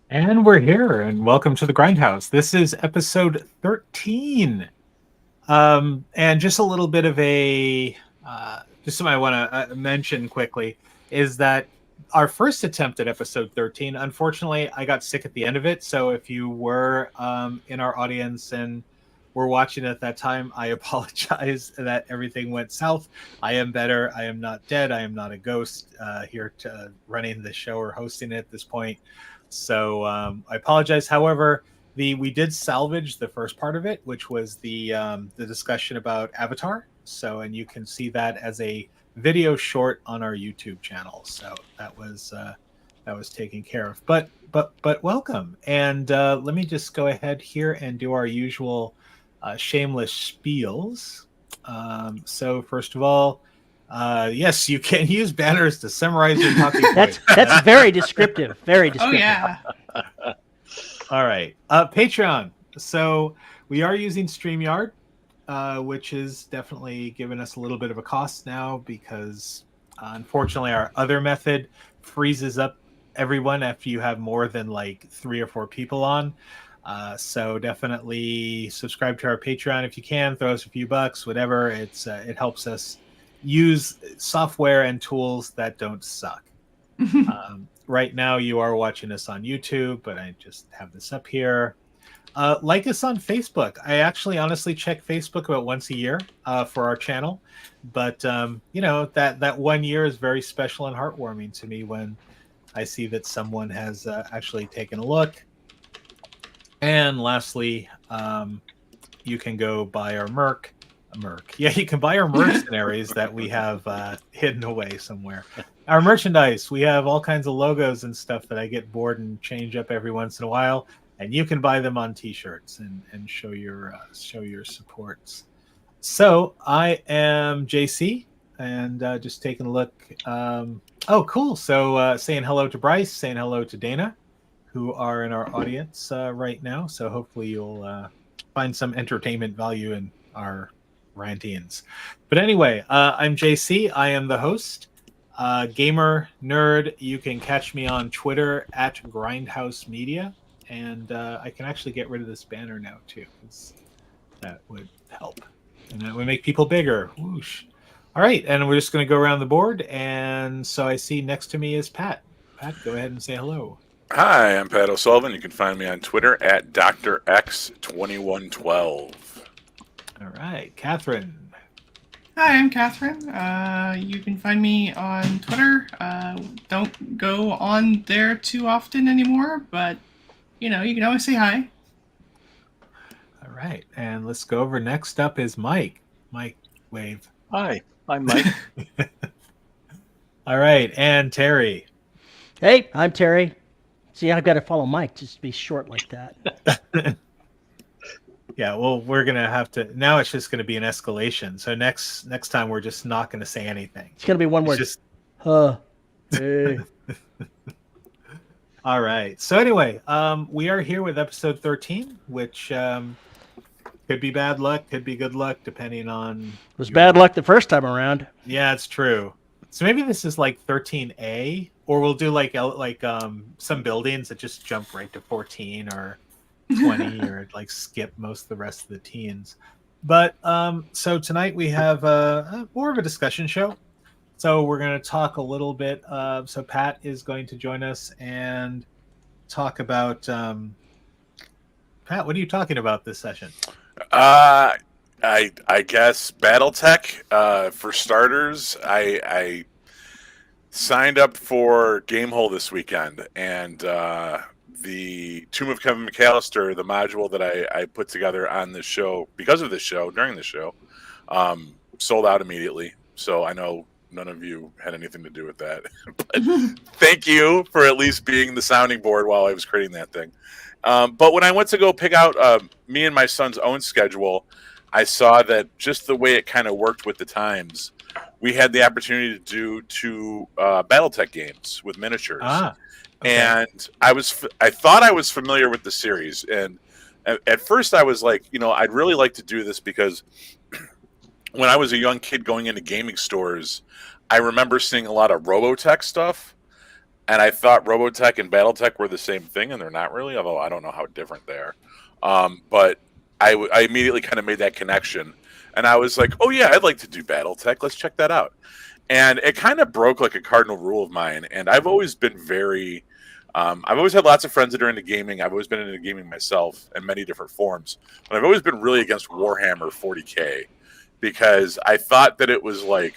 And we're here, and welcome to the Grindhouse. This is episode 13. And just a little bit of just something I want to mention quickly is that our first attempt at episode 13, unfortunately, I got sick at the end of it. So if you were in our audience and were watching at that time, I apologize that everything went south. I am better. I am not dead. I am not a ghost here to running the show or hosting it at this point. So I apologize. However, we did salvage the first part of it, which was the discussion about Avatar. So, and you can see that as a video short on our YouTube channel. So that was taken care of. But welcome, and let me just go ahead here and do our usual shameless spiels. So first of all, yes, you can use banners to summarize your talking points. That's very descriptive. Very Oh descriptive. yeah. All right. Patreon. So we are using StreamYard, which is definitely given us a little bit of a cost now because unfortunately our other method freezes up everyone after you have more than like 3 or 4 people on. So definitely subscribe to our Patreon if you can. Throw us a few bucks, whatever. It helps us use software and tools that don't suck. Right now you are watching us on YouTube, but I just have this up here. Like us on Facebook. I actually honestly check Facebook about once a year for our channel, but you know, that 1 year is very special and heartwarming to me when I see that someone has actually taken a look. And lastly, you can go buy our merc. Yeah, you can buy our mercenaries that we have hidden away somewhere. Our merchandise, we have all kinds of logos and stuff that I get bored and change up every once in a while, and you can buy them on T-shirts and show your supports. So I am JC, and just taking a look. Oh, cool! So saying hello to Bryce, saying hello to Dana, who are in our audience right now. So hopefully you'll find some entertainment value in our rantings. But anyway, I'm JC. I am the host. Gamer nerd. You can catch me on Twitter at Grindhouse Media, and I can actually get rid of this banner now too, because that would help, and that would make people bigger. Whoosh! All right, and we're just going to go around the board, and so I see next to me is Pat. Pat, go ahead and say hello. Hi, I'm Pat O'Sullivan. You can find me on Twitter at DrX2112. All right, Catherine. Hi, I'm Catherine. You can find me on Twitter. Don't go on there too often anymore, but you know, you can always say hi. All right, and let's go over. Next up is Mike. Mike, wave. Hi, I'm Mike. All right, and Terry. Hey, I'm Terry. See, I've got to follow Mike just to be short like that. Yeah, well, we're gonna have to. Now it's just gonna be an escalation. So next time we're just not gonna say anything. It's gonna be one word. Just... Hey. All right. So anyway, we are here with episode 13, which could be bad luck, could be good luck, depending on. It was bad luck the first time around. Yeah, it's true. So maybe this is like 13A, or we'll do like some buildings that just jump right to 14 or 20 or like skip most of the rest of the teens. But so tonight we have more of a discussion show. So we're going to talk a little bit. So Pat is going to join us and talk about. Pat, what are you talking about this session? I guess Battletech. For starters, I signed up for Gamehole this weekend, and the Tomb of Kevin McAllister, the module that I put together on this show because of this show during the show, sold out immediately. So I know none of you had anything to do with that, but thank you for at least being the sounding board while I was creating that thing. But when I went to go pick out me and my son's own schedule, I saw that just the way it kind of worked with the times, we had the opportunity to do 2 Battletech games with miniatures. Okay. And I thought I was familiar with the series, and at first I was like, you know, I'd really like to do this because when I was a young kid going into gaming stores, I remember seeing a lot of Robotech stuff, and I thought Robotech and Battletech were the same thing, and they're not really. Although I don't know how different they are. But I immediately kind of made that connection, and I was like, oh yeah, I'd like to do Battletech. Let's check that out. And it kind of broke like a cardinal rule of mine. And I've always been very, I've always had lots of friends that are into gaming. I've always been into gaming myself in many different forms. But I've always been really against Warhammer 40K because I thought that it was like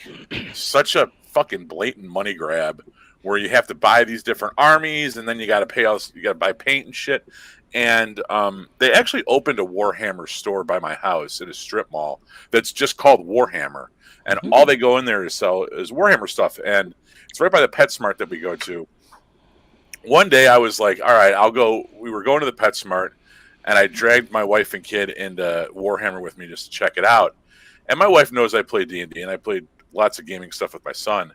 such a fucking blatant money grab where you have to buy these different armies and then you got to pay all, you got to buy paint and shit. And they actually opened a Warhammer store by my house in a strip mall that's just called Warhammer. And all they go in there to sell is Warhammer stuff. And it's right by the PetSmart that we go to. One day I was like, all right, I'll go. We were going to the PetSmart, and I dragged my wife and kid into Warhammer with me just to check it out. And my wife knows I play D&D, and I played lots of gaming stuff with my son.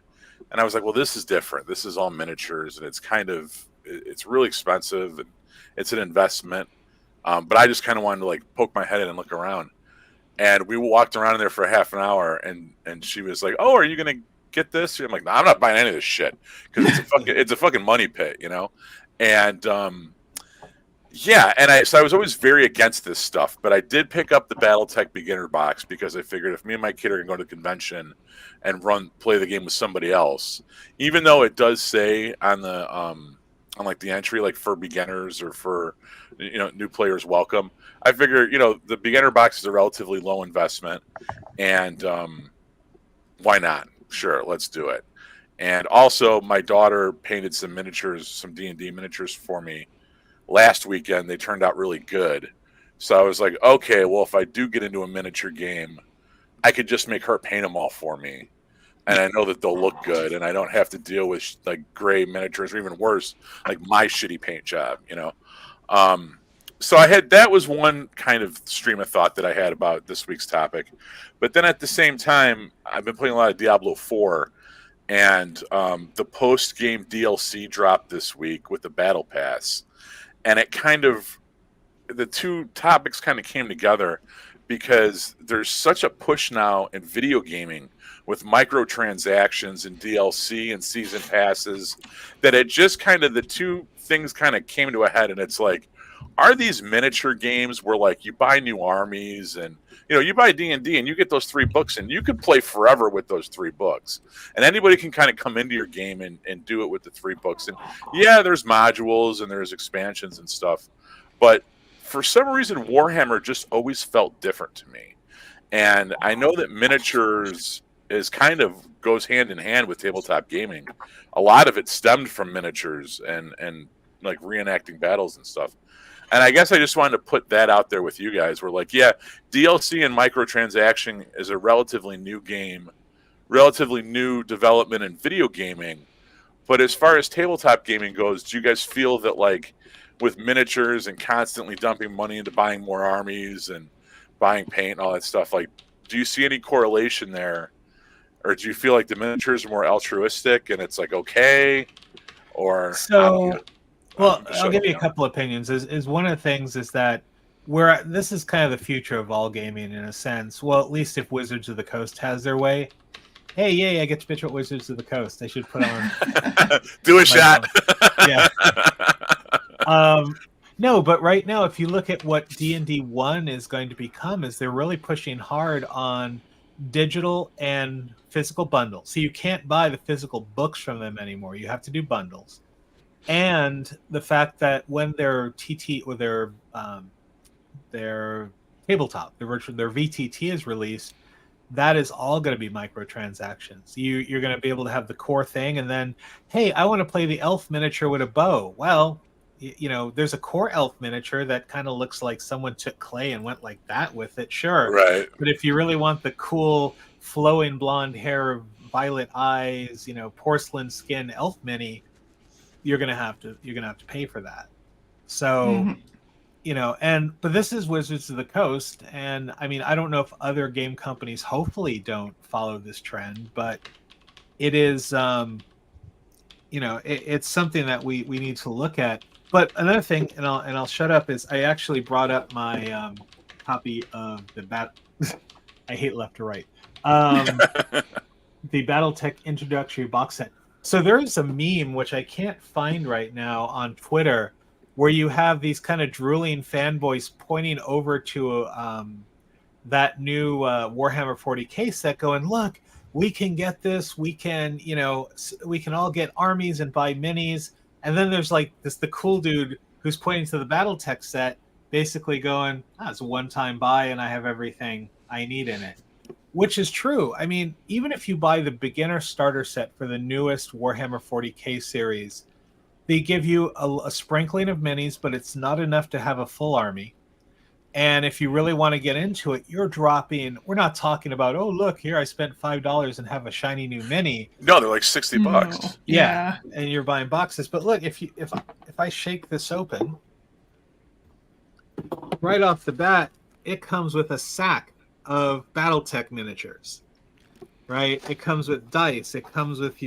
And I was like, well, this is different. This is all miniatures, and it's really expensive, and it's an investment. But I just kind of wanted to like poke my head in and look around. And we walked around in there for half an hour, and she was like, "Oh, are you gonna get this?" I'm like, "No, I'm not buying any of this shit because it's a fucking money pit, you know." And yeah, and I was always very against this stuff, but I did pick up the BattleTech beginner box because I figured if me and my kid are gonna go to the convention and play the game with somebody else, even though it does say on the on like the entry, like for beginners or for new players welcome. I figure, the beginner box is a relatively low investment, and why not? Sure, let's do it. And also, my daughter painted some miniatures, some D&D miniatures for me last weekend. They turned out really good. So I was like, okay, well, if I do get into a miniature game, I could just make her paint them all for me. And I know that they'll look good, and I don't have to deal with like gray miniatures, or even worse, like my shitty paint job, So that was one kind of stream of thought that I had about this week's topic. But then at the same time, I've been playing a lot of Diablo 4, and the post-game DLC dropped this week with the Battle Pass. And the two topics kind of came together because there's such a push now in video gaming with microtransactions and DLC and season passes that it just the two things kind of came to a head, and it's like, are these miniature games where like you buy new armies and you buy D&D and you get those 3 books and you could play forever with those 3 books, and anybody can kind of come into your game and do it with the 3 books, and yeah, there's modules and there's expansions and stuff, but for some reason Warhammer just always felt different to me. And I know that miniatures goes hand in hand with tabletop gaming. A lot of it stemmed from miniatures and like reenacting battles and stuff. And I guess I just wanted to put that out there with you guys. We're like, yeah, DLC and microtransaction is a relatively new game, relatively new development in video gaming. But as far as tabletop gaming goes, do you guys feel that like with miniatures and constantly dumping money into buying more armies and buying paint and all that stuff, like, do you see any correlation there? Or do you feel like the miniatures are more altruistic and it's like, okay? Or I'll give you a couple opinions. Is one of the things is that this is kind of the future of all gaming in a sense. Well, at least if Wizards of the Coast has their way. Hey, yay, I get to bitch at Wizards of the Coast. I should put on do a shot. Yeah. No, but right now, if you look at what D&D 1 is going to become, is they're really pushing hard on digital and physical bundles. So you can't buy the physical books from them anymore. You have to do bundles. And the fact that when their TT or their tabletop, their VTT is released, that is all going to be microtransactions. You're going to be able to have the core thing, and then, hey, I want to play the elf miniature with a bow. Well, there's a core elf miniature that kind of looks like someone took clay and went like that with it. Sure, right. But if you really want the cool flowing blonde hair, violet eyes, porcelain skin elf mini, you're gonna have to pay for that. So, but this is Wizards of the Coast, and I mean, I don't know if other game companies hopefully don't follow this trend, but it is, it's something that we need to look at. But another thing, and I'll shut up, is I actually brought up my copy of the I hate left to right. The BattleTech introductory box set. So there is a meme which I can't find right now on Twitter, where you have these kind of drooling fanboys pointing over to that new Warhammer 40K set, going, "Look, we can get this. We can, we can all get armies and buy minis." And then there's like the cool dude who's pointing to the BattleTech set, basically going, "It's a one-time buy, and I have everything I need in it." Which is true. I mean, even if you buy the beginner starter set for the newest Warhammer 40K series, they give you a sprinkling of minis, but it's not enough to have a full army. And if you really want to get into it, you're dropping. We're not talking about, oh, look, here, I spent $5 and have a shiny new mini. No, they're like $60. No. Yeah. And you're buying boxes. But look, if I shake this open, right off the bat, it comes with a sack of Battletech miniatures, right? It comes with dice. It comes with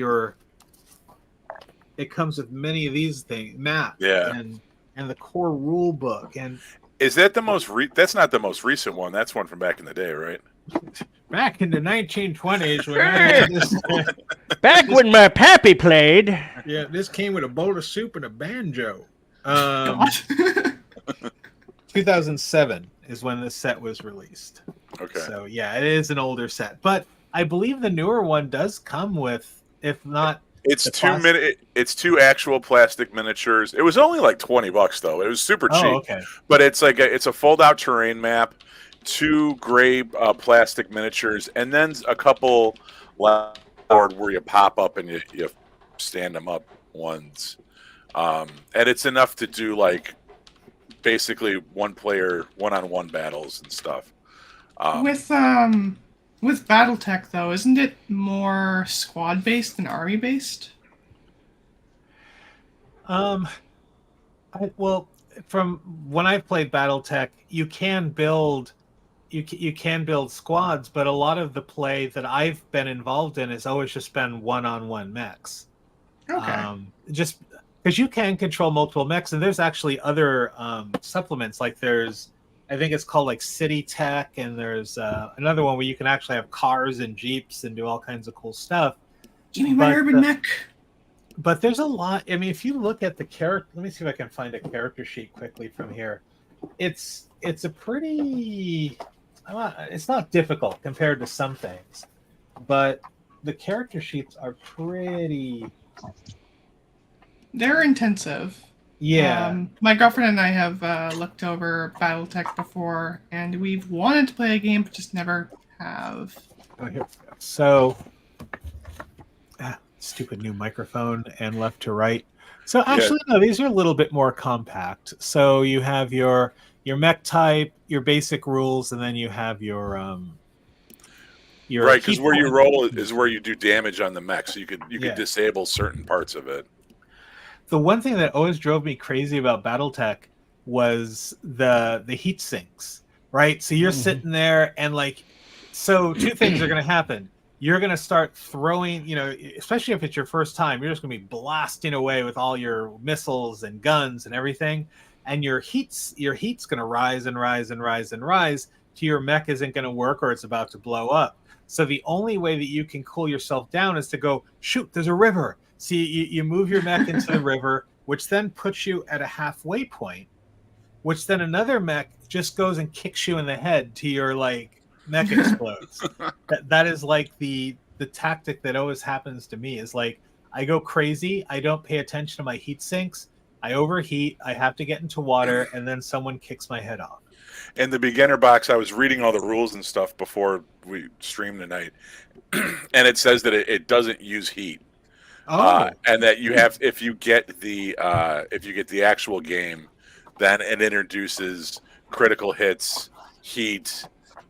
many of these things, maps, and the core rule book. And is that the most? That's not the most recent one. That's one from back in the day, right? Back in the 1920s, when I had this, back when my pappy played. Yeah, this came with a bowl of soup and a banjo. 2007 is when this set was released. Okay. So yeah, it is an older set, but I believe the newer one does come with, if not, it's two actual plastic miniatures. It was only like $20 though. It was super cheap. Okay. But it's like it's a fold-out terrain map, 2 gray plastic miniatures, and then a couple board where you pop up and you stand them up ones, and it's enough to do like basically one-player one-on-one battles and stuff. With Battletech, though, isn't it more squad-based than army-based? Well, from when I've played Battletech, you can build squads, but a lot of the play that I've been involved in has always just been one-on-one mechs. Okay. Just because you can control multiple mechs, and there's actually other supplements, like I think it's called like City Tech, and there's another one where you can actually have cars and jeeps and do all kinds of cool stuff. Give me my urban mech. But there's a lot. I mean, if you look at the character, let me see if I can find a character sheet quickly from here. It's a pretty. It's not difficult compared to some things, but the character sheets are pretty. They're intensive. Yeah. My girlfriend and I have looked over Battletech before, and we've wanted to play a game, but just never have. Oh, here we go. So, stupid new microphone and left to right. So actually, no, these are a little bit more compact. So you have your mech type, your basic rules, and then you have your right, because where you roll is where you do damage on the mech, so you could disable certain parts of it. The one thing that always drove me crazy about Battletech was the heat sinks, right? So you're sitting there and so 2 things are going to happen. You're going to start throwing, especially if it's your first time, you're just going to be blasting away with all your missiles and guns and everything. And your heat's going to rise and rise and rise and rise to your mech isn't going to work, or it's about to blow up. So the only way that you can cool yourself down is to go, shoot, there's a river. So you move your mech into the river, which then puts you at a halfway point, which then another mech just goes and kicks you in the head to your mech explodes. that is like the tactic that always happens to me is I go crazy. I don't pay attention to my heat sinks. I overheat. I have to get into water, and then someone kicks my head off. In the beginner box, I was reading all the rules and stuff before we streamed tonight, and it says that it doesn't use heat. And that you have, if you get the actual game, then it introduces critical hits, heat,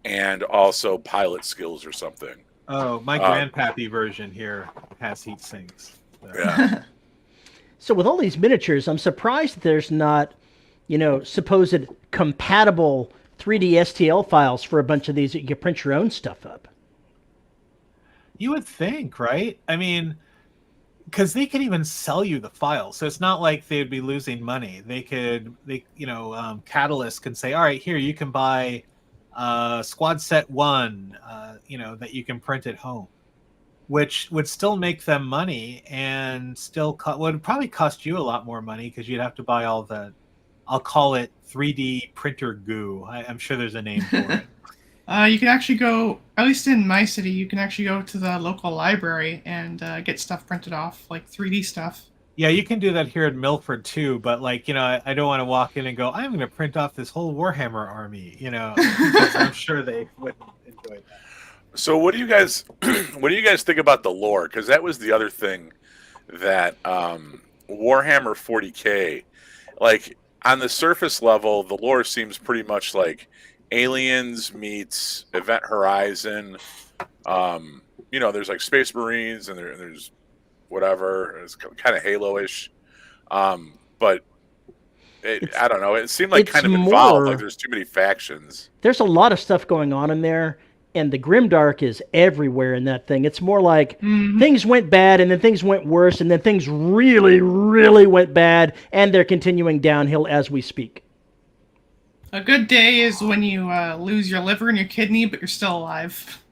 and also pilot skills or something. Oh, my grandpappy version here has heat sinks. So. Yeah. So with all these miniatures, I'm surprised that there's not, supposed compatible 3D STL files for a bunch of these that you can print your own stuff up. You would think, right? I mean, because they could even sell you the file, so it's not like they'd be losing money. Catalyst can say, all right, here, you can buy Squad Set 1, that you can print at home. which would still make them money and still would probably cost you a lot more money because you'd have to buy all the, I'll call it 3D printer goo. I'm sure there's a name for it. You can actually go, at least in my city, you can actually go to the local library and get stuff printed off, like 3D stuff. Yeah, you can do that here in Milford too, but like, I don't want to walk in and go, I'm going to print off this whole Warhammer army, because I'm sure they wouldn't enjoy that. So what do you guys think about the lore? Because that was the other thing that Warhammer 40K, like on the surface level, the lore seems pretty much like Aliens meets Event Horizon. There's like Space Marines and there's whatever. It's kind of Halo-ish. But I don't know. It seemed like kind of involved. Like there's too many factions. There's a lot of stuff going on in there, and the grimdark is everywhere in that thing. It's more like things went bad, and then things went worse, and then things really, really went bad, and they're continuing downhill as we speak. A good day is when you lose your liver and your kidney, but you're still alive.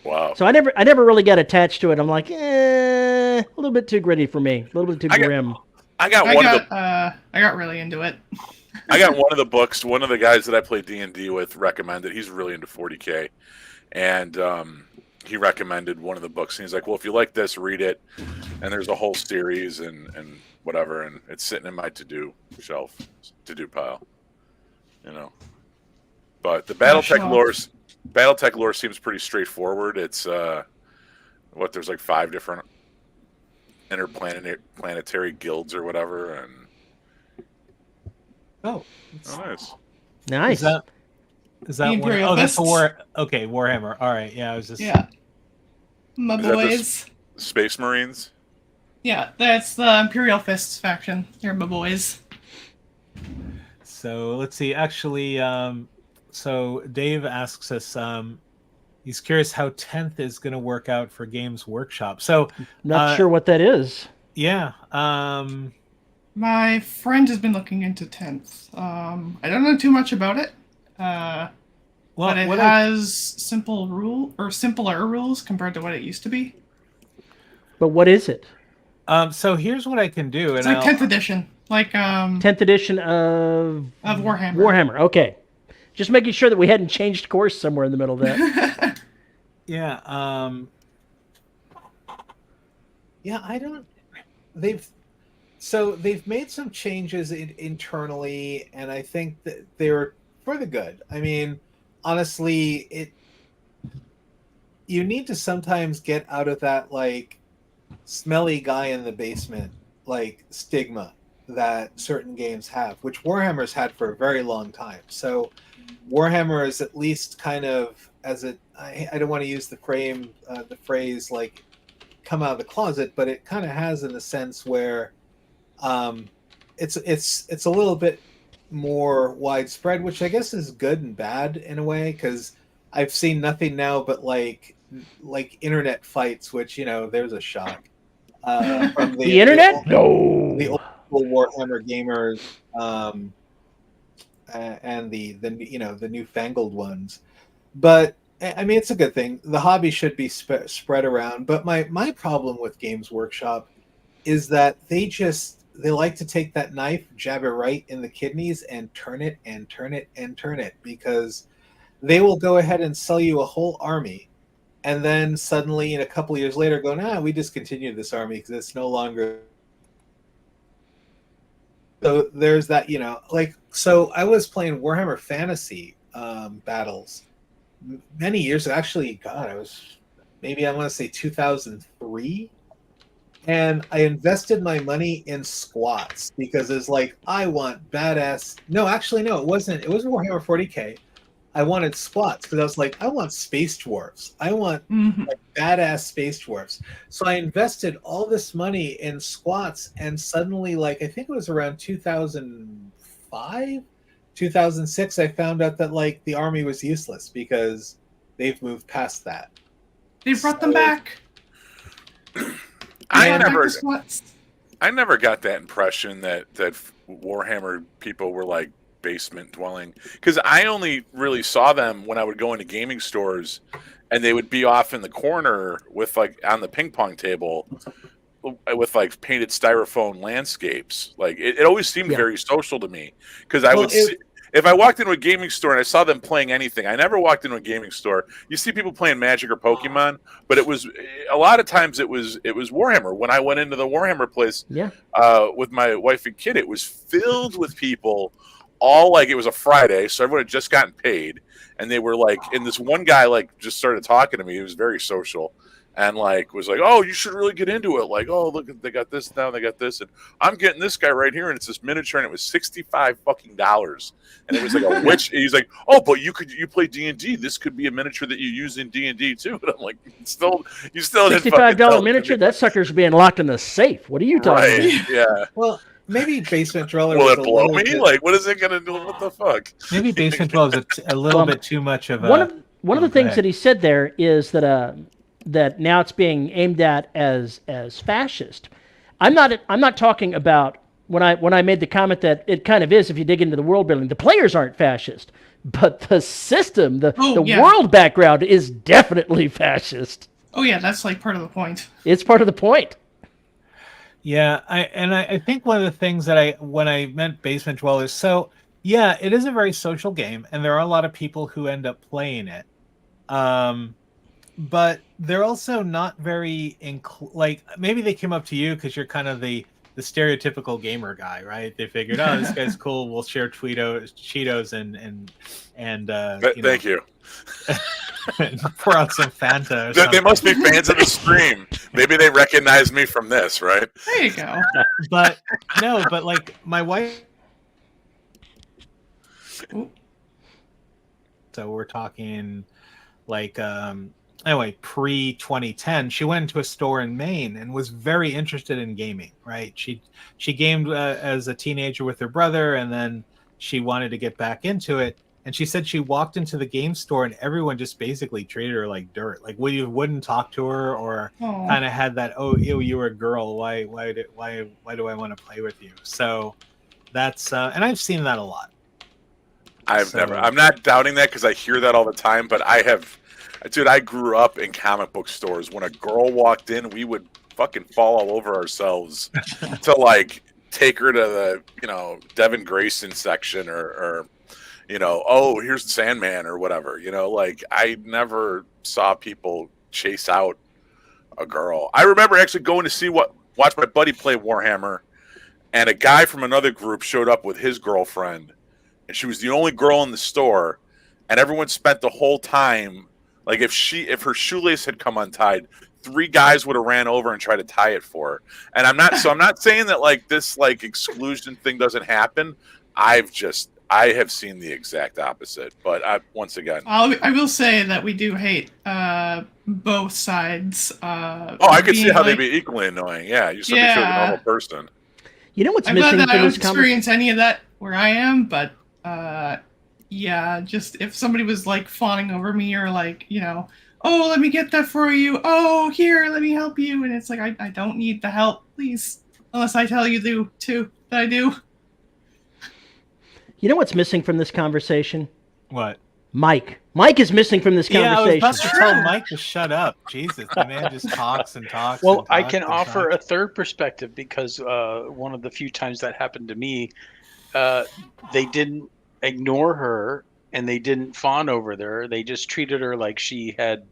Wow. So I never really got attached to it. I'm like, a little bit too gritty for me. A little bit too grim. I got really into it. I got one of the books. One of the guys that I play D&D with recommended. He's really into 40K, and he recommended one of the books. And he's like, "Well, if you like this, read it." And there's a whole series and whatever, and it's sitting in my to-do pile. But the Battletech lore seems pretty straightforward. It's there's like 5 different interplanetary guilds or whatever, and nice. Nice. Is that one? Oh, that's a war. Okay, Warhammer. All right, yeah, I was just my boys. Space Marines. Yeah, that's the Imperial Fists faction. They're my boys. So let's see. Actually, so Dave asks us. He's curious how 10th is going to work out for Games Workshop. So not sure what that is. Yeah. My friend has been looking into 10th. I don't know too much about it. But it has simpler rules compared to what it used to be. But what is it? So here's what I can do. It's like 10th edition. Like 10th edition of Warhammer. Warhammer. Okay. Just making sure that we hadn't changed course somewhere in the middle of that. Yeah. I don't. They've made some changes internally, and I think that they're for the good. I mean, honestly, you need to sometimes get out of that like smelly guy in the basement like stigma that certain games have, which Warhammer's had for a very long time. So Warhammer is at least kind of I don't want to use the phrase like come out of the closet, but it kind of has in a sense where it's a little bit more widespread, which I guess is good and bad in a way, because I've seen nothing now but like internet fights, which there's a shock from the internet. The old Warhammer gamers and the newfangled ones. But I mean, it's a good thing. The hobby should be spread around. But my problem with Games Workshop is that they like to take that knife, jab it right in the kidneys, and turn it and turn it and turn it, because they will go ahead and sell you a whole army, and then suddenly, a couple of years later, go, we discontinued this army because it's no longer. So there's that, So I was playing Warhammer Fantasy Battles many years. Actually, God, I want to say 2003. And I invested my money in squats because it's like, I want badass. No, actually, no, it wasn't. It was Warhammer 40K. I wanted squats because I was like, I want space dwarves. I want badass space dwarves. So I invested all this money in squats, and suddenly, I think it was around 2005, 2006, I found out that the army was useless because they've moved past that. They brought them back. I never got that impression that Warhammer people were like basement dwelling, because I only really saw them when I would go into gaming stores and they would be off in the corner with like on the ping pong table with like painted styrofoam landscapes. Like it always seemed very social to me because I would see, if I walked into a gaming store and I saw them playing anything. I never walked into a gaming store. You see people playing Magic or Pokemon, but it was a lot of times it was Warhammer. When I went into the Warhammer place with my wife and kid, it was filled with people. All like it was a Friday, so everyone had just gotten paid, and they were like, and this one guy like just started talking to me. He was very social, and like was like, "Oh, you should really get into it." Like, "Oh, look, they got this now, they got this, and I'm getting this guy right here, and it's this miniature, and it was $65 fucking, and it was like a witch." And he's like, "Oh, but you play D&D. This could be a miniature that you use in D&D too." And I'm like, you still $65 miniature. That sucker's being locked in the safe. What are you talking about? Yeah. Well, maybe Basement Dweller. Will it blow me? Like, what is it gonna do? What the fuck? Maybe Basement Dweller is a little bit too much of a. One of the things that he said there is that that now it's being aimed at as fascist. I'm not talking about when I made the comment that it kind of is if you dig into the world building. The players aren't fascist, but the system, the world background is definitely fascist. Oh yeah, that's like part of the point. It's part of the point. Yeah, I think one of the things that when I meant Basement Dwellers, so yeah, it is a very social game, and there are a lot of people who end up playing it. But they're also not very like maybe they came up to you because you're kind of the stereotypical gamer guy, right? They figured, oh, this guy's cool. We'll share Cheetos and thank you. And pour out some Fanta. Or something. They must be fans of the stream. Maybe they recognize me from this, right? There you go. But no, but like my wife. So we're talking like anyway, pre-2010, she went into a store in Maine and was very interested in gaming, right? She gamed as a teenager with her brother, and then she wanted to get back into it. And she said she walked into the game store and everyone just basically treated her like dirt. Like wouldn't talk to her or kind of had that, oh, ew, you were a girl. Why do I want to play with you? So that's and I've seen that a lot. I'm not doubting that because I hear that all the time, but I grew up in comic book stores. When a girl walked in, we would fucking fall all over ourselves to like take her to the, Devin Grayson section or oh, here's Sandman or whatever, like I never saw people chase out a girl. I remember actually going to watch my buddy play Warhammer, and a guy from another group showed up with his girlfriend, and she was the only girl in the store, and everyone spent the whole time, like if her shoelace had come untied, 3 guys would have ran over and tried to tie it for her. And I'm not saying that like this like exclusion thing doesn't happen. I have seen the exact opposite, but once again, I will say that we do hate both sides. I could see how they'd be equally annoying. Yeah, you're somebody like a normal person. You know what's I'm missing glad that from I don't this experience any of that where I am, but just if somebody was like fawning over me or like, oh, let me get that for you. Oh, here, let me help you. And it's like, I don't need the help, please, unless I tell you that I do. You know what's missing from this conversation? What? Mike. Mike is missing from this conversation. Yeah, I was about to tell Mike to shut up. Jesus, the man just talks and talks. Well, and talks I can and offer talks. a third perspective because one of the few times that happened to me, they didn't ignore her and they didn't fawn over her. They just treated her like she had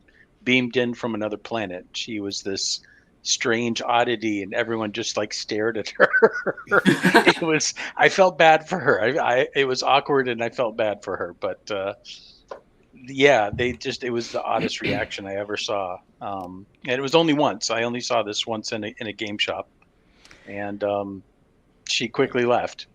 beamed in from another planet. She was this strange oddity and everyone just like stared at her. I felt bad for her. It was awkward and I felt bad for her, but it was the oddest reaction I ever saw. And it was only once. I only saw this once in a game shop, and she quickly left.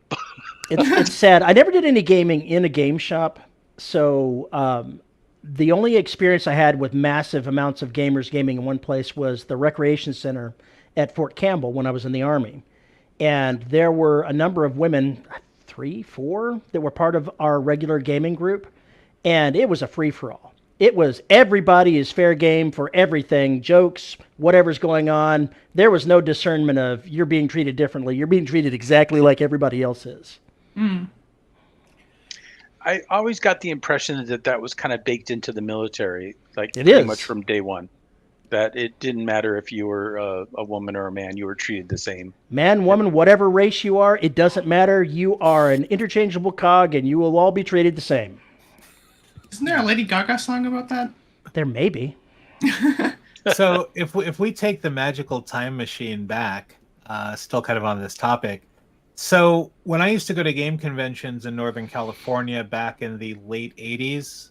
It's sad. I never did any gaming in a game shop, so the only experience I had with massive amounts of gamers gaming in one place was the recreation center at Fort Campbell when I was in the Army. And there were a number of women, 3, 4, that were part of our regular gaming group. And it was a free-for-all. It was everybody is fair game for everything, jokes, whatever's going on. There was no discernment of you're being treated differently. You're being treated exactly like everybody else is. Mm. I always got the impression that was kind of baked into the military, like It pretty is. much from day one. That it didn't matter if you were a woman or a man, you were treated the same. Man, woman, whatever race you are, it doesn't matter. You are an interchangeable cog, and you will all be treated the same. Isn't there a Lady Gaga song about that? There may be. So if we take the magical time machine back, still kind of on this topic. So when I used to go to game conventions in Northern California back in the late 80s,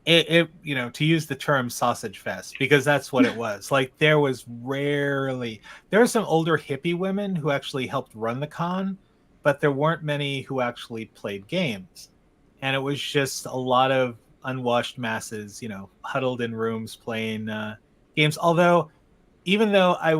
it you know, to use the term sausage fest, because that's what it was. Like there were some older hippie women who actually helped run the con, but there weren't many who actually played games. And it was just a lot of unwashed masses, you know, huddled in rooms playing games. Although, even though I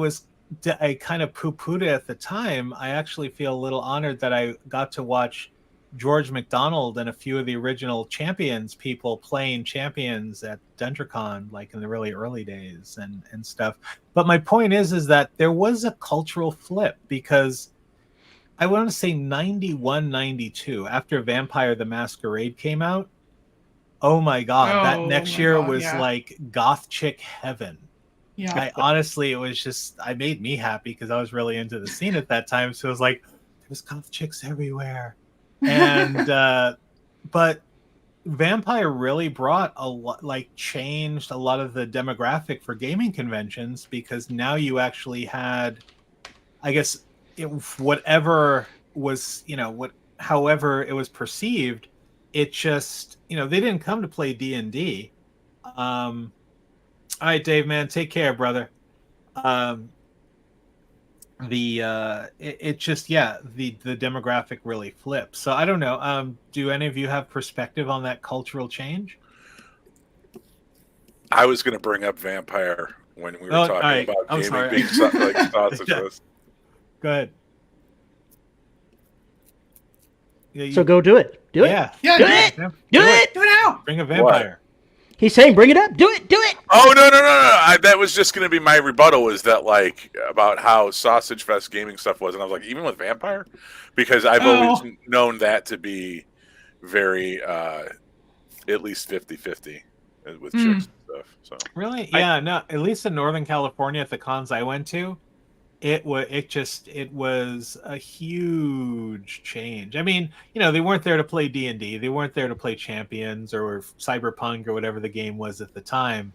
kind of poo-pooed it at the time, I actually feel a little honored that I got to watch George McDonald and a few of the original Champions people playing Champions at Dentricon, like in the really early days and stuff. But my point is that there was a cultural flip, because I want to say 91, 92, after Vampire the Masquerade came out. Oh my God, that next year was like goth chick heaven. Yeah. I honestly, it made me happy because I was really into the scene at that time. So it was like, there's goth chicks everywhere. And, but Vampire really brought changed a lot of the demographic for gaming conventions, because now you actually had, I guess, whatever was, however it was perceived, it just, they didn't come to play D&D. All right, Dave, man, take care, brother. The demographic really flips. So I don't know. Do any of you have perspective on that cultural change? I was going to bring up Vampire when we were talking about gaming being like sausage fest. Go ahead. Yeah, So go do it. Do it. Yeah. Yeah, Do it. Do Do it. Do it now. Bring a vampire. He's saying, bring it up. Do it. Do it. Oh, no. That was just going to be my rebuttal, is that, like, about how Sausage Fest gaming stuff was. And I was like, even with Vampire? Because I've always known that to be very, at least 50-50 with chicks and stuff. So Really? Yeah, no, at least in Northern California at the cons I went to, it was a huge change. I mean, they weren't there to play D&D. They weren't there to play Champions or Cyberpunk or whatever the game was at the time.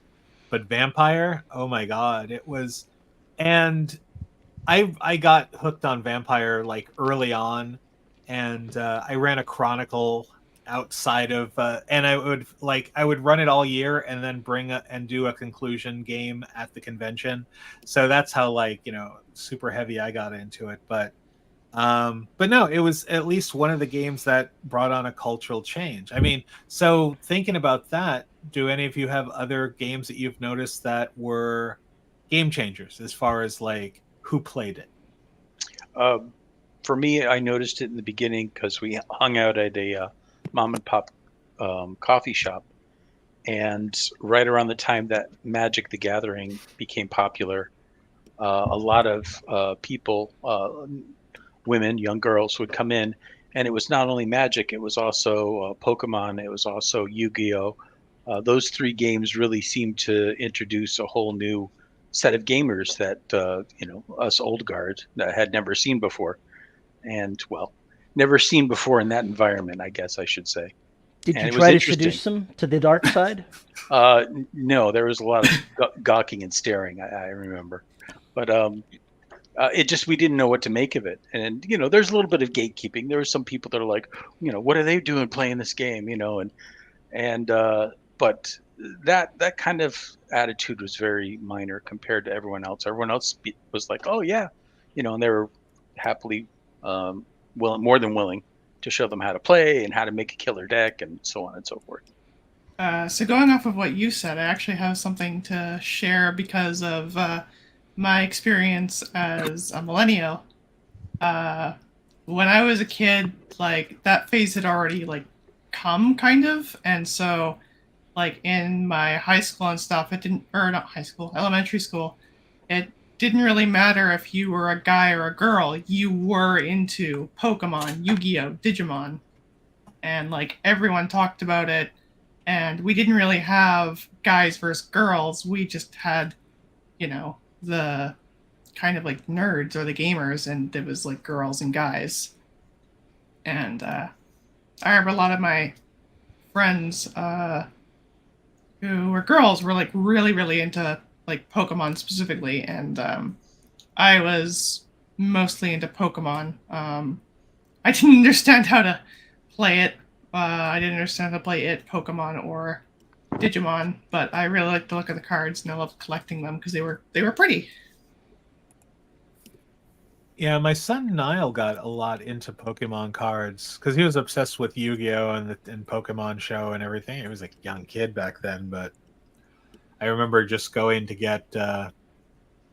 But Vampire, oh my God, it was. And I got hooked on Vampire like early on, and I ran a Chronicle outside of and I would run it all year and then and do a conclusion game at the convention. So that's how super heavy I got into it. But no, it was at least one of the games that brought on a cultural change. I mean, so thinking about that, do any of you have other games that you've noticed that were game changers as far as like who played it? For me, I noticed it in the beginning because we hung out at a mom and pop coffee shop, and right around the time that Magic the Gathering became popular, a lot of people, women, young girls, would come in, and it was not only Magic, it was also Pokemon, it was also Yu-Gi-Oh! Those three games really seemed to introduce a whole new set of gamers that us old guard had never seen before, and never seen before in that environment, I guess I should say. Did you try to seduce them to the dark side? No, there was a lot of gawking and staring, I remember. But we didn't know what to make of it. And, there's a little bit of gatekeeping. There were some people that are like, what are they doing playing this game? But that kind of attitude was very minor compared to everyone else. Everyone else was like, oh, yeah, and they were happily more than willing to show them how to play and how to make a killer deck and so on and so forth. So going off of what you said, I actually have something to share because of my experience as a millennial. When I was a kid, like that phase had already come kind of, and so in my high school and stuff, elementary school, it didn't really matter if you were a guy or a girl. You were into Pokemon, Yu-Gi-Oh, Digimon. and like everyone talked about it. And we didn't really have guys versus girls. We just had, the kind of like nerds or the gamers, and it was like girls and guys. And I remember a lot of my friends who were girls were like really, really into like Pokemon specifically, and I was mostly into Pokemon. I didn't understand how to play it. I didn't understand how to play it, Pokemon or Digimon, but I really liked the look of the cards, and I loved collecting them because they were pretty. Yeah, my son Niall got a lot into Pokemon cards because he was obsessed with Yu-Gi-Oh and Pokemon Show and everything. He was a young kid back then, but I remember just going to get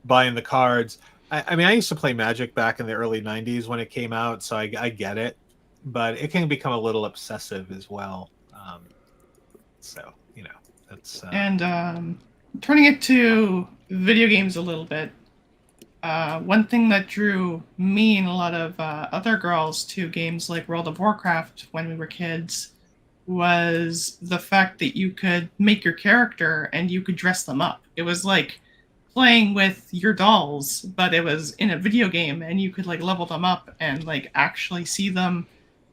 buying the cards. I mean, I used to play Magic back in the early '90s when it came out, so I get it, but it can become a little obsessive as well. So that's And turning it to video games a little bit. One thing that drew me and a lot of other girls to games like World of Warcraft when we were kids was the fact that you could make your character and you could dress them up. It was like playing with your dolls, but it was in a video game, and you could like level them up and like actually see them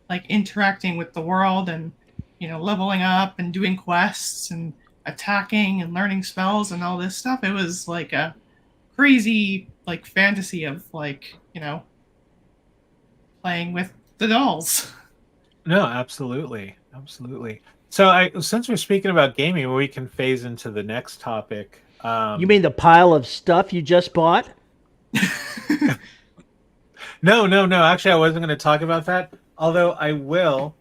like interacting with the world, and leveling up and doing quests and attacking and learning spells and all this stuff. It was like a crazy like fantasy of like playing with the dolls. no, absolutely. So since we're speaking about gaming, we can phase into the next topic. You mean the pile of stuff you just bought? No. Actually, I wasn't going to talk about that. Although I will.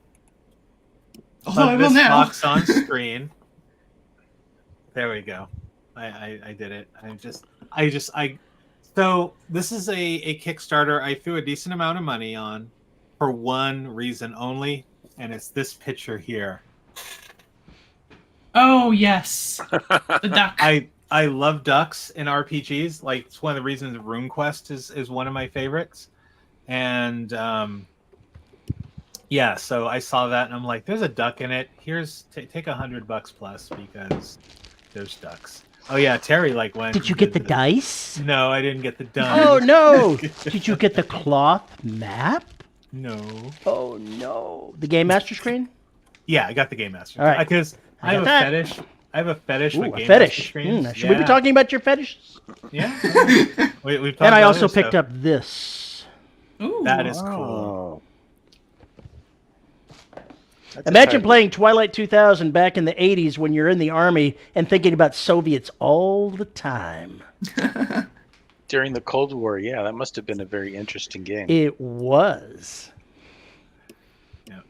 I will now. Box on screen. There we go. I did it. So this is a Kickstarter I threw a decent amount of money on for one reason only, and it's this picture here. Oh yes, the duck. I love ducks in RPGs. Like, it's one of the reasons RuneQuest is one of my favorites. And yeah, so I saw that and I'm like, there's a duck in it. Here's take $100 plus because there's ducks. Oh yeah, Terry like went. Did you get the dice? No, I didn't get the dice. Oh no! Did you get the cloth map? No. Oh no! The Game Master screen? Yeah, I got the Game Master. All right. Because I have a fetish. I have a fetish Ooh, with a Game fetish. Master screens. Should we be talking about your fetishes? Yeah. We've talked And I about also other picked stuff. up this. Ooh. That is cool. Imagine playing Twilight 2000 back in the 80s when you're in the army and thinking about Soviets all the time. During the Cold War, yeah, that must have been a very interesting game. It was. Yeah.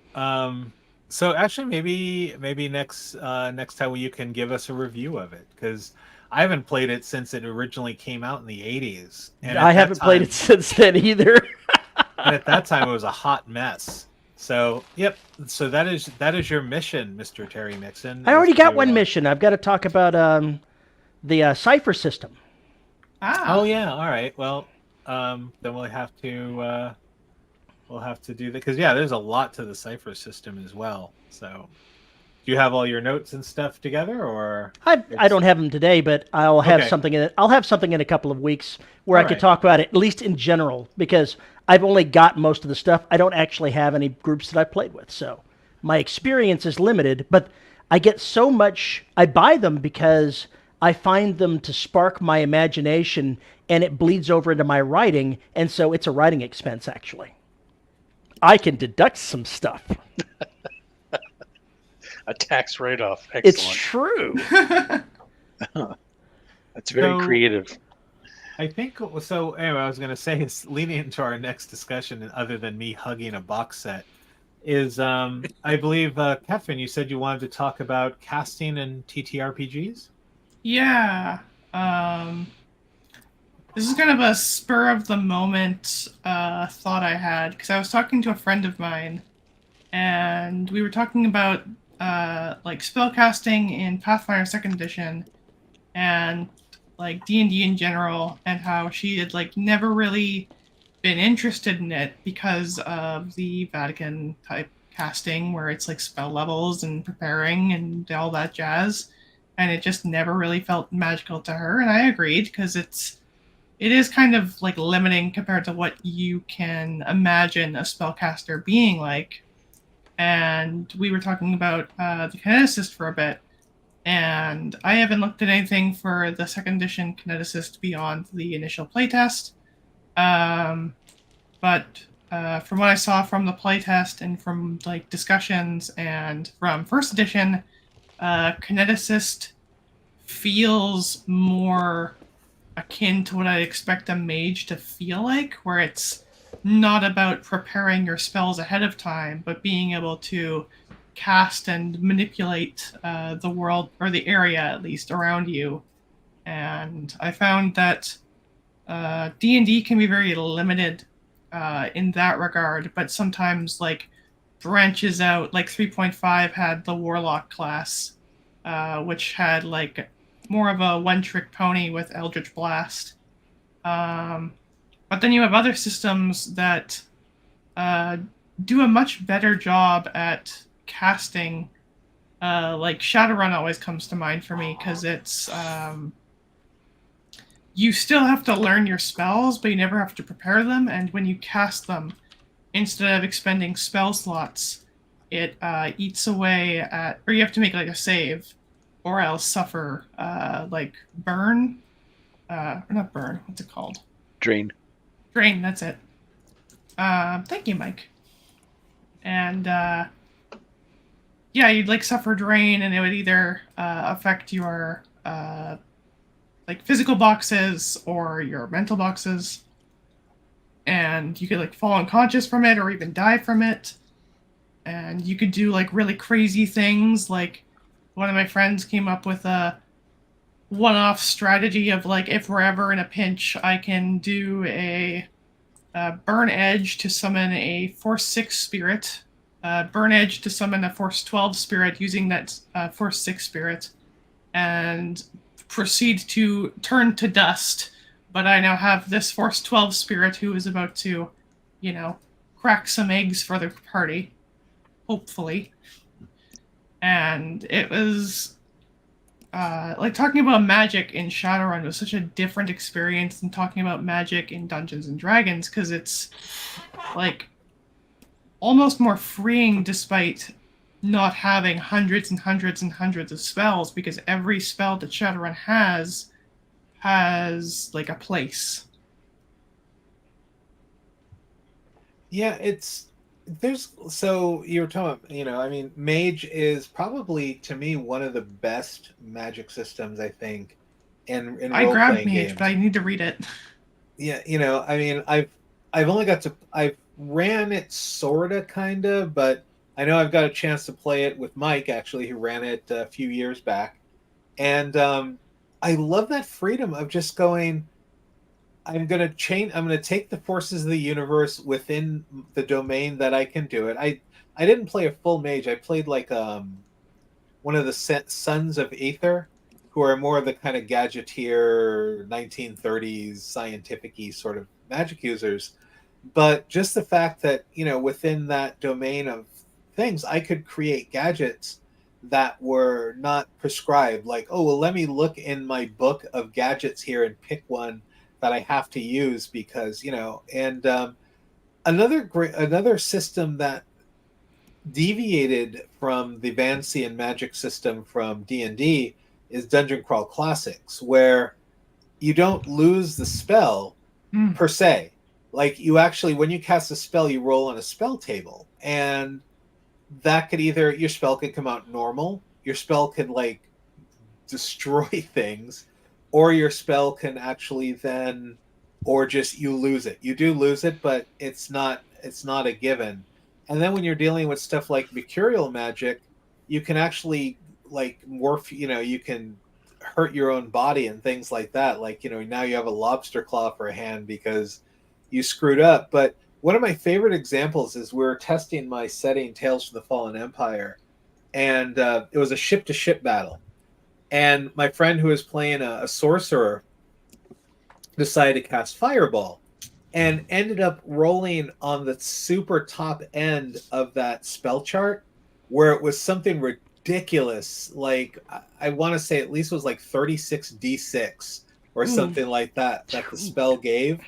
So actually, maybe next time you can give us a review of it, because I haven't played it since it originally came out in the 80s. And I haven't played it since then either. And at that time, it was a hot mess. So, yep. So that is your mission, Mr. Terry Mixon. I already got one mission. I've got to talk about the cipher system. Ah. Oh yeah. All right. Well, then we'll have to do that, because there's a lot to the cipher system as well. So, do you have all your notes and stuff together, or I don't have them today, but I'll have something in it. I'll have something in a couple of weeks where I could talk about it, at least in general, because I've only got most of the stuff. I don't actually have any groups that I've played with, so my experience is limited. But I get so much. I buy them because I find them to spark my imagination, and it bleeds over into my writing, and so it's a writing expense actually. I can deduct some stuff. A tax write-off. Excellent. It's true. That's very creative. I think so. Anyway, I was going to say, is leading into our next discussion, other than me hugging a box set, is I believe Catherine, you said you wanted to talk about casting and TTRPGs. Yeah. This is kind of a spur of the moment thought I had, because I was talking to a friend of mine, and we were talking about like spellcasting in Pathfinder 2nd Edition, and like D&D in general, and how she had like never really been interested in it because of the Vatican type casting where it's like spell levels and preparing and all that jazz, and it just never really felt magical to her. And I agreed because it is kind of like limiting compared to what you can imagine a spellcaster being like. And we were talking about the kineticist for a bit, and I haven't looked at anything for the second edition kineticist beyond the initial playtest. But from what I saw from the playtest and from like discussions and from first edition, kineticist feels more akin to what I expect a mage to feel like, where it's not about preparing your spells ahead of time, but being able to cast and manipulate the world, or the area at least, around you. And I found that D&D can be very limited in that regard, but sometimes like branches out. Like 3.5 had the Warlock class, which had like more of a one-trick pony with Eldritch Blast. But then you have other systems that do a much better job at casting. Like Shadowrun always comes to mind for me because it's you still have to learn your spells, but you never have to prepare them. And when you cast them, instead of expending spell slots, it eats away at, or you have to make like a save, or else suffer like burn, or not burn. What's it called? Drain. Drain. That's it. Thank you, Mike. And yeah, you'd like suffer drain, and it would either affect your like physical boxes or your mental boxes, and you could like fall unconscious from it or even die from it. And you could do like really crazy things. Like one of my friends came up with a one-off strategy of like, if we're ever in a pinch, I can do a burn edge to summon a force 6 spirit, burn edge to summon a force 12 spirit using that force 6 spirit, and proceed to turn to dust. But I now have this force 12 spirit who is about to, you know, crack some eggs for the party, hopefully. And it was like talking about magic in Shadowrun was such a different experience than talking about magic in Dungeons and Dragons, because it's like almost more freeing despite not having hundreds and hundreds and hundreds of spells, because every spell that Shadowrun has like a place. Yeah, so you were talking, I mean, Mage is probably, to me, one of the best magic systems, I think, in I grabbed role-playing Mage, games. but I need to read it. Yeah, I mean, I've ran it sorta, kinda, but I know I've got a chance to play it with Mike, actually, who ran it a few years back. And I love that freedom of just going, I'm going to take the forces of the universe within the domain that I can do it. I didn't play a full mage. I played like one of the Sons of Aether, who are more of the kind of gadgeteer 1930s scientific-y sort of magic users. But just the fact that, within that domain of things, I could create gadgets that were not prescribed. Like, oh, well, let me look in my book of gadgets here and pick one that I have to use because, and another system that deviated from the Vancian magic system from D&D is Dungeon Crawl Classics, where you don't lose the spell per se. Like, you actually, when you cast a spell, you roll on a spell table, and that could either, your spell could come out normal, your spell could like destroy things, or your spell can actually then, or just you lose it. You do lose it, but it's not a given. And then when you're dealing with stuff like mercurial magic, you can actually like morph, you can hurt your own body and things like that. Like, now you have a lobster claw for a hand because you screwed up. But one of my favorite examples is we're testing my setting Tales from the Fallen Empire, and it was a ship-to-ship battle. And my friend who was playing a sorcerer decided to cast Fireball. and ended up rolling on the super top end of that spell chart, where it was something ridiculous. Like I want to say at least it was like 36d6 or Ooh. something like that the spell gave.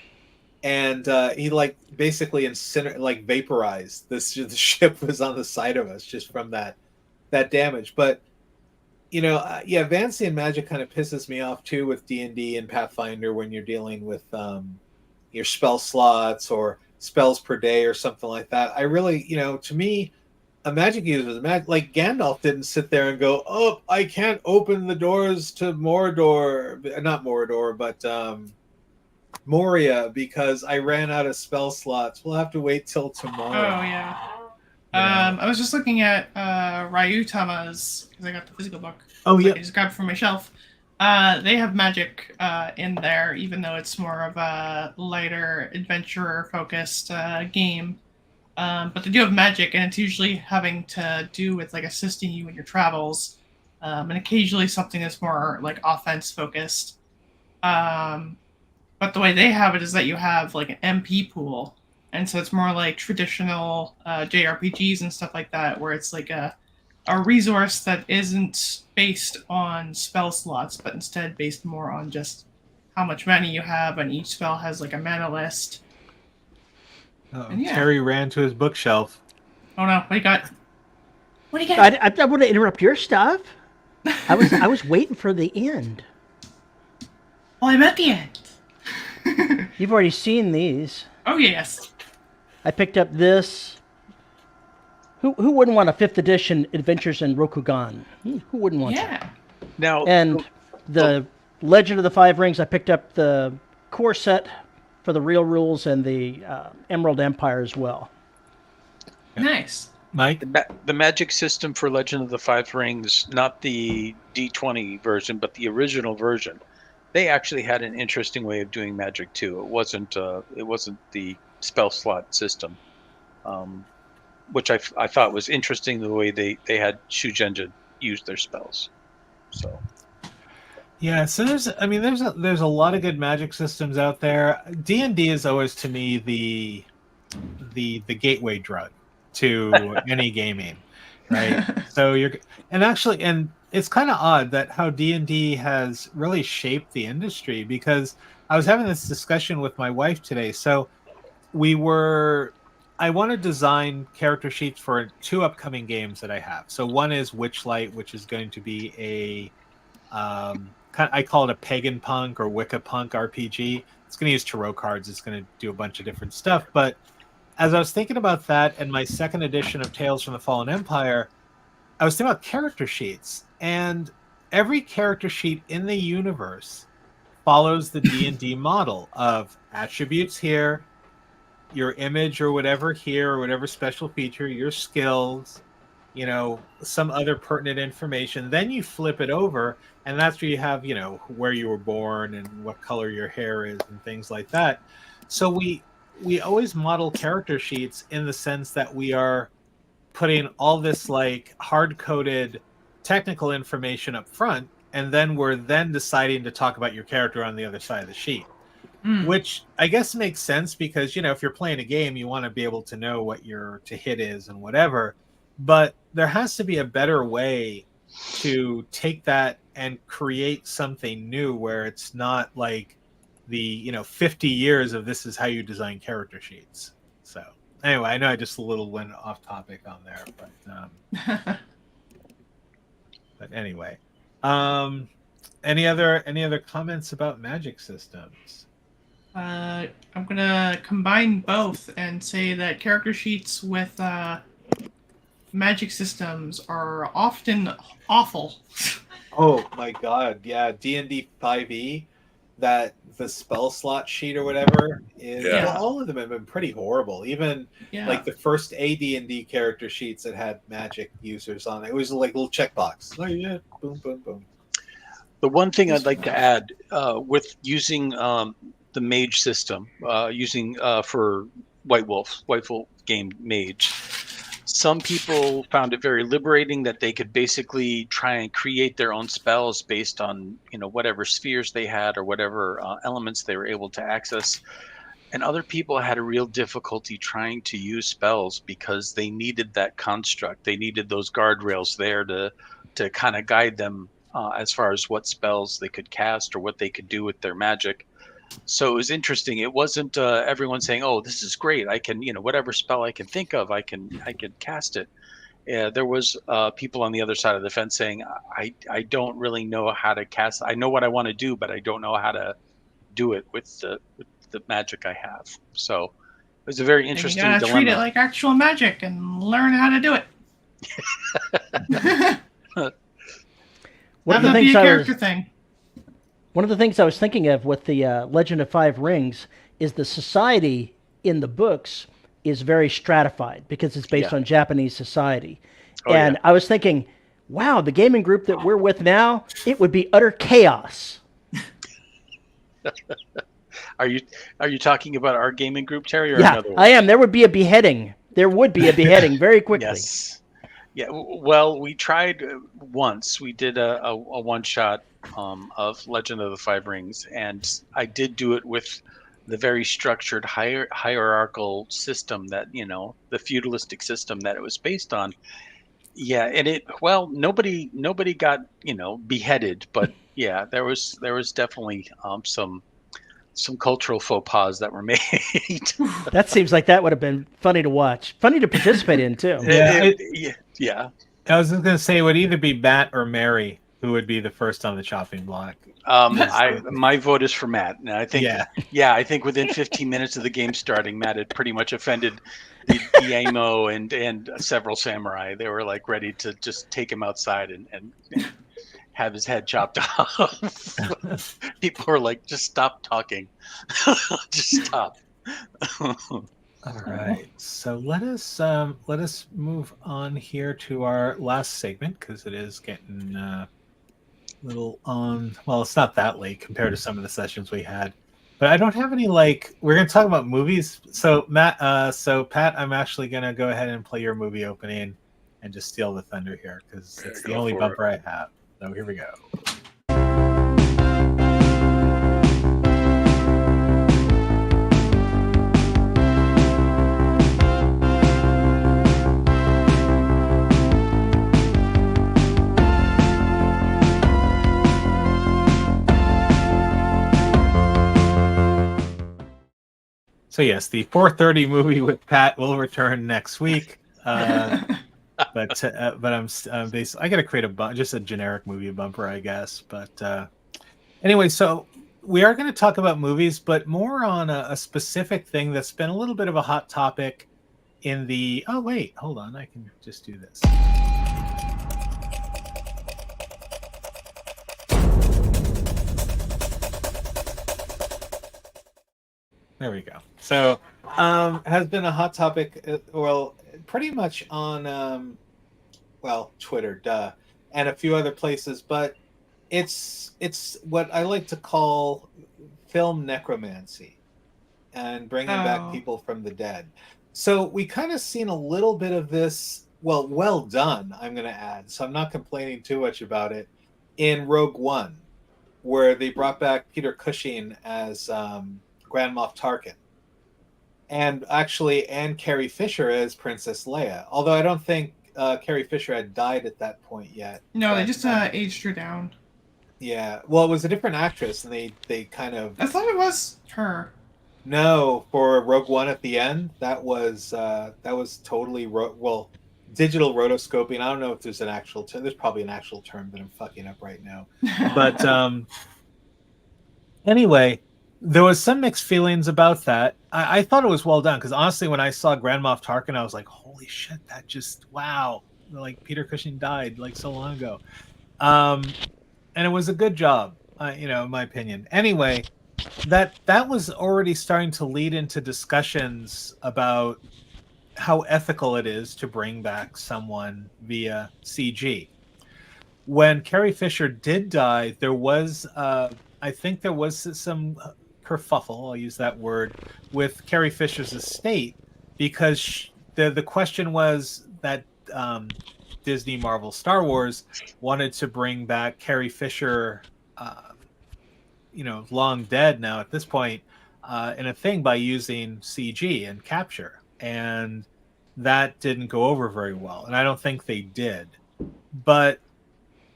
And he like basically like vaporized this. The ship was on the side of us just from that damage. But yeah, Vancian magic kind of pisses me off too with D&D and Pathfinder when you're dealing with your spell slots or spells per day or something like that. I really, to me, a magic user is like Gandalf didn't sit there and go, "Oh, I can't open the doors to Mordor, not Mordor, but Moria because I ran out of spell slots. We'll have to wait till tomorrow." Oh yeah. You know? I was just looking at Ryutama's because I got the physical book. Oh I yeah. just grabbed from my shelf. They have magic in there, even though it's more of a lighter adventurer-focused game. But they do have magic, and it's usually having to do with like assisting you in your travels, and occasionally something that's more like offense-focused. But the way they have it is that you have like an MP pool, and so it's more like traditional JRPGs and stuff like that, where it's like a resource that isn't based on spell slots, but instead based more on just how much mana you have, and each spell has like a mana list. Yeah. Terry ran to his bookshelf. Oh no! What do you got? What do you got? I want to interrupt your stuff. I was waiting for the end. Well, I'm at the end. You've already seen these. Oh yes. I picked up this. Who wouldn't want a 5th edition Adventures in Rokugan? Who wouldn't want that? Yeah. Now, And the Legend of the Five Rings, I picked up the core set for the real rules and the Emerald Empire as well. Nice. Mike? the magic system for Legend of the Five Rings, not the D20 version, but the original version, they actually had an interesting way of doing magic too. It wasn't the spell slot system, which I thought was interesting, the way they had Shugenja use their spells. So Yeah, so there's a lot of good magic systems out there. D&D is always to me the gateway drug to any gaming, right? So and it's kind of odd that how D&D has really shaped the industry, because I was having this discussion with my wife today. So I want to design character sheets for 2 upcoming games that I have. So one is Witchlight, which is going to be a I call it a pagan punk or Wicca punk RPG. It's going to use tarot cards. It's going to do a bunch of different stuff. But as I was thinking about that and my 2nd edition of Tales from the Fallen Empire, I was thinking about character sheets. And every character sheet in the universe follows the D&D model of attributes here, your image or whatever here, or whatever special feature, your skills, some other pertinent information. Then you flip it over, and that's where you have, where you were born and what color your hair is and things like that. So we always model character sheets in the sense that we are putting all this like hard-coded technical information up front, and then we're deciding to talk about your character on the other side of the sheet. Which I guess makes sense, because if you're playing a game, you want to be able to know what your to hit is and whatever. But there has to be a better way to take that and create something new, where it's not like the 50 years of this is how you design character sheets. So anyway, I know I just went off topic on there, but anyway, any other comments about magic systems? I'm gonna combine both and say that character sheets with magic systems are often awful. Oh my god, yeah, D&D 5e, that the spell slot sheet or whatever is, Yeah. all of them have been pretty horrible. Even like the first AD&D character sheets that had magic users on it was like a little checkbox. Oh yeah, boom, boom, boom. the one thing I'd like to add with using the mage system, using for White Wolf game mage, some people found it very liberating that they could basically try and create their own spells based on whatever spheres they had or whatever elements they were able to access. and other people had a real difficulty trying to use spells because they needed that construct. They needed those guardrails there to kind of guide them as far as what spells they could cast or what they could do with their magic. So it was interesting. It wasn't everyone saying, "Oh, this is great. I can, whatever spell I can think of, I can cast it." There was people on the other side of the fence saying, "I don't really know how to cast. I know what I want to do, but I don't know how to do it with the magic I have." So it was a very And you interesting gotta dilemma. treat it like actual magic and learn how to do it. One of Have the that be things a I character was thing. one of the things I was thinking of with the Legend of Five Rings is the society in the books is very stratified because it's based Yeah. on Japanese society. Oh, And yeah. I was thinking, wow, the gaming group that we're with now, it would be utter chaos. Are you talking about our gaming group, Terry, or Yeah, another one? I am. There would be a beheading. There would be a beheading very quickly. Yes. Yeah. Well, we tried once. We did a one shot of Legend of the Five Rings, and I did do it with the very structured hierarchical system that the feudalistic system that it was based on. Yeah, and nobody got beheaded, but yeah, there was definitely some cultural faux pas that were made. That seems like that would have been funny to watch, funny to participate in too. Yeah. I was just gonna say it would either be Matt or Mary who would be the first on the chopping block. My vote is for Matt, and I think Yeah. I think within 15 minutes of the game starting, Matt had pretty much offended the Amo and several samurai. They were like ready to just take him outside and have his head chopped off. People were like, "Just stop talking, just stop." All right, so let us move on here to our last segment because it is getting little on. Well, it's not that late compared to some of the sessions we had, but I don't have any we're gonna talk about movies. So Pat, I'm actually gonna go ahead and play your movie opening and just steal the thunder here because it's the Go only for bumper I have. So here we go. So yes, the 4:30 movie with Pat will return next week. But I'm basically I gotta create just a generic movie bumper, I guess. But anyway, so we are going to talk about movies, but more on a specific thing that's been a little bit of a hot topic in the. Oh wait, hold on, I can just do this. There we go. So, has been a hot topic. Well, pretty much on, Twitter, and a few other places. But it's what I like to call film necromancy, and bringing back people from the dead. So we kind of seen a little bit of this. Well done. I'm going to add. So I'm not complaining too much about it. In Rogue One, where they brought back Peter Cushing as Grand Moff Tarkin, and Carrie Fisher as Princess Leia. Although I don't think Carrie Fisher had died at that point yet. No, they just aged her down. Yeah, well, it was a different actress, and they kind of. I thought it was her. No, for Rogue One at the end, that was totally digital rotoscoping. I don't know if there's an actual term. There's probably an actual term that I'm fucking up right now. But anyway, there was some mixed feelings about that. I thought it was well done because honestly, when I saw Grand Moff Tarkin, I was like, "Holy shit! That just wow!" Like Peter Cushing died like so long ago, and it was a good job, in my opinion. Anyway, that was already starting to lead into discussions about how ethical it is to bring back someone via CG. When Carrie Fisher did die, there was, I think there was some kerfuffle, I'll use that word, with Carrie Fisher's estate because the question was that Disney, Marvel, Star Wars wanted to bring back Carrie Fisher, long dead now at this point, in a thing by using CG and capture, and that didn't go over very well, and I don't think they did. But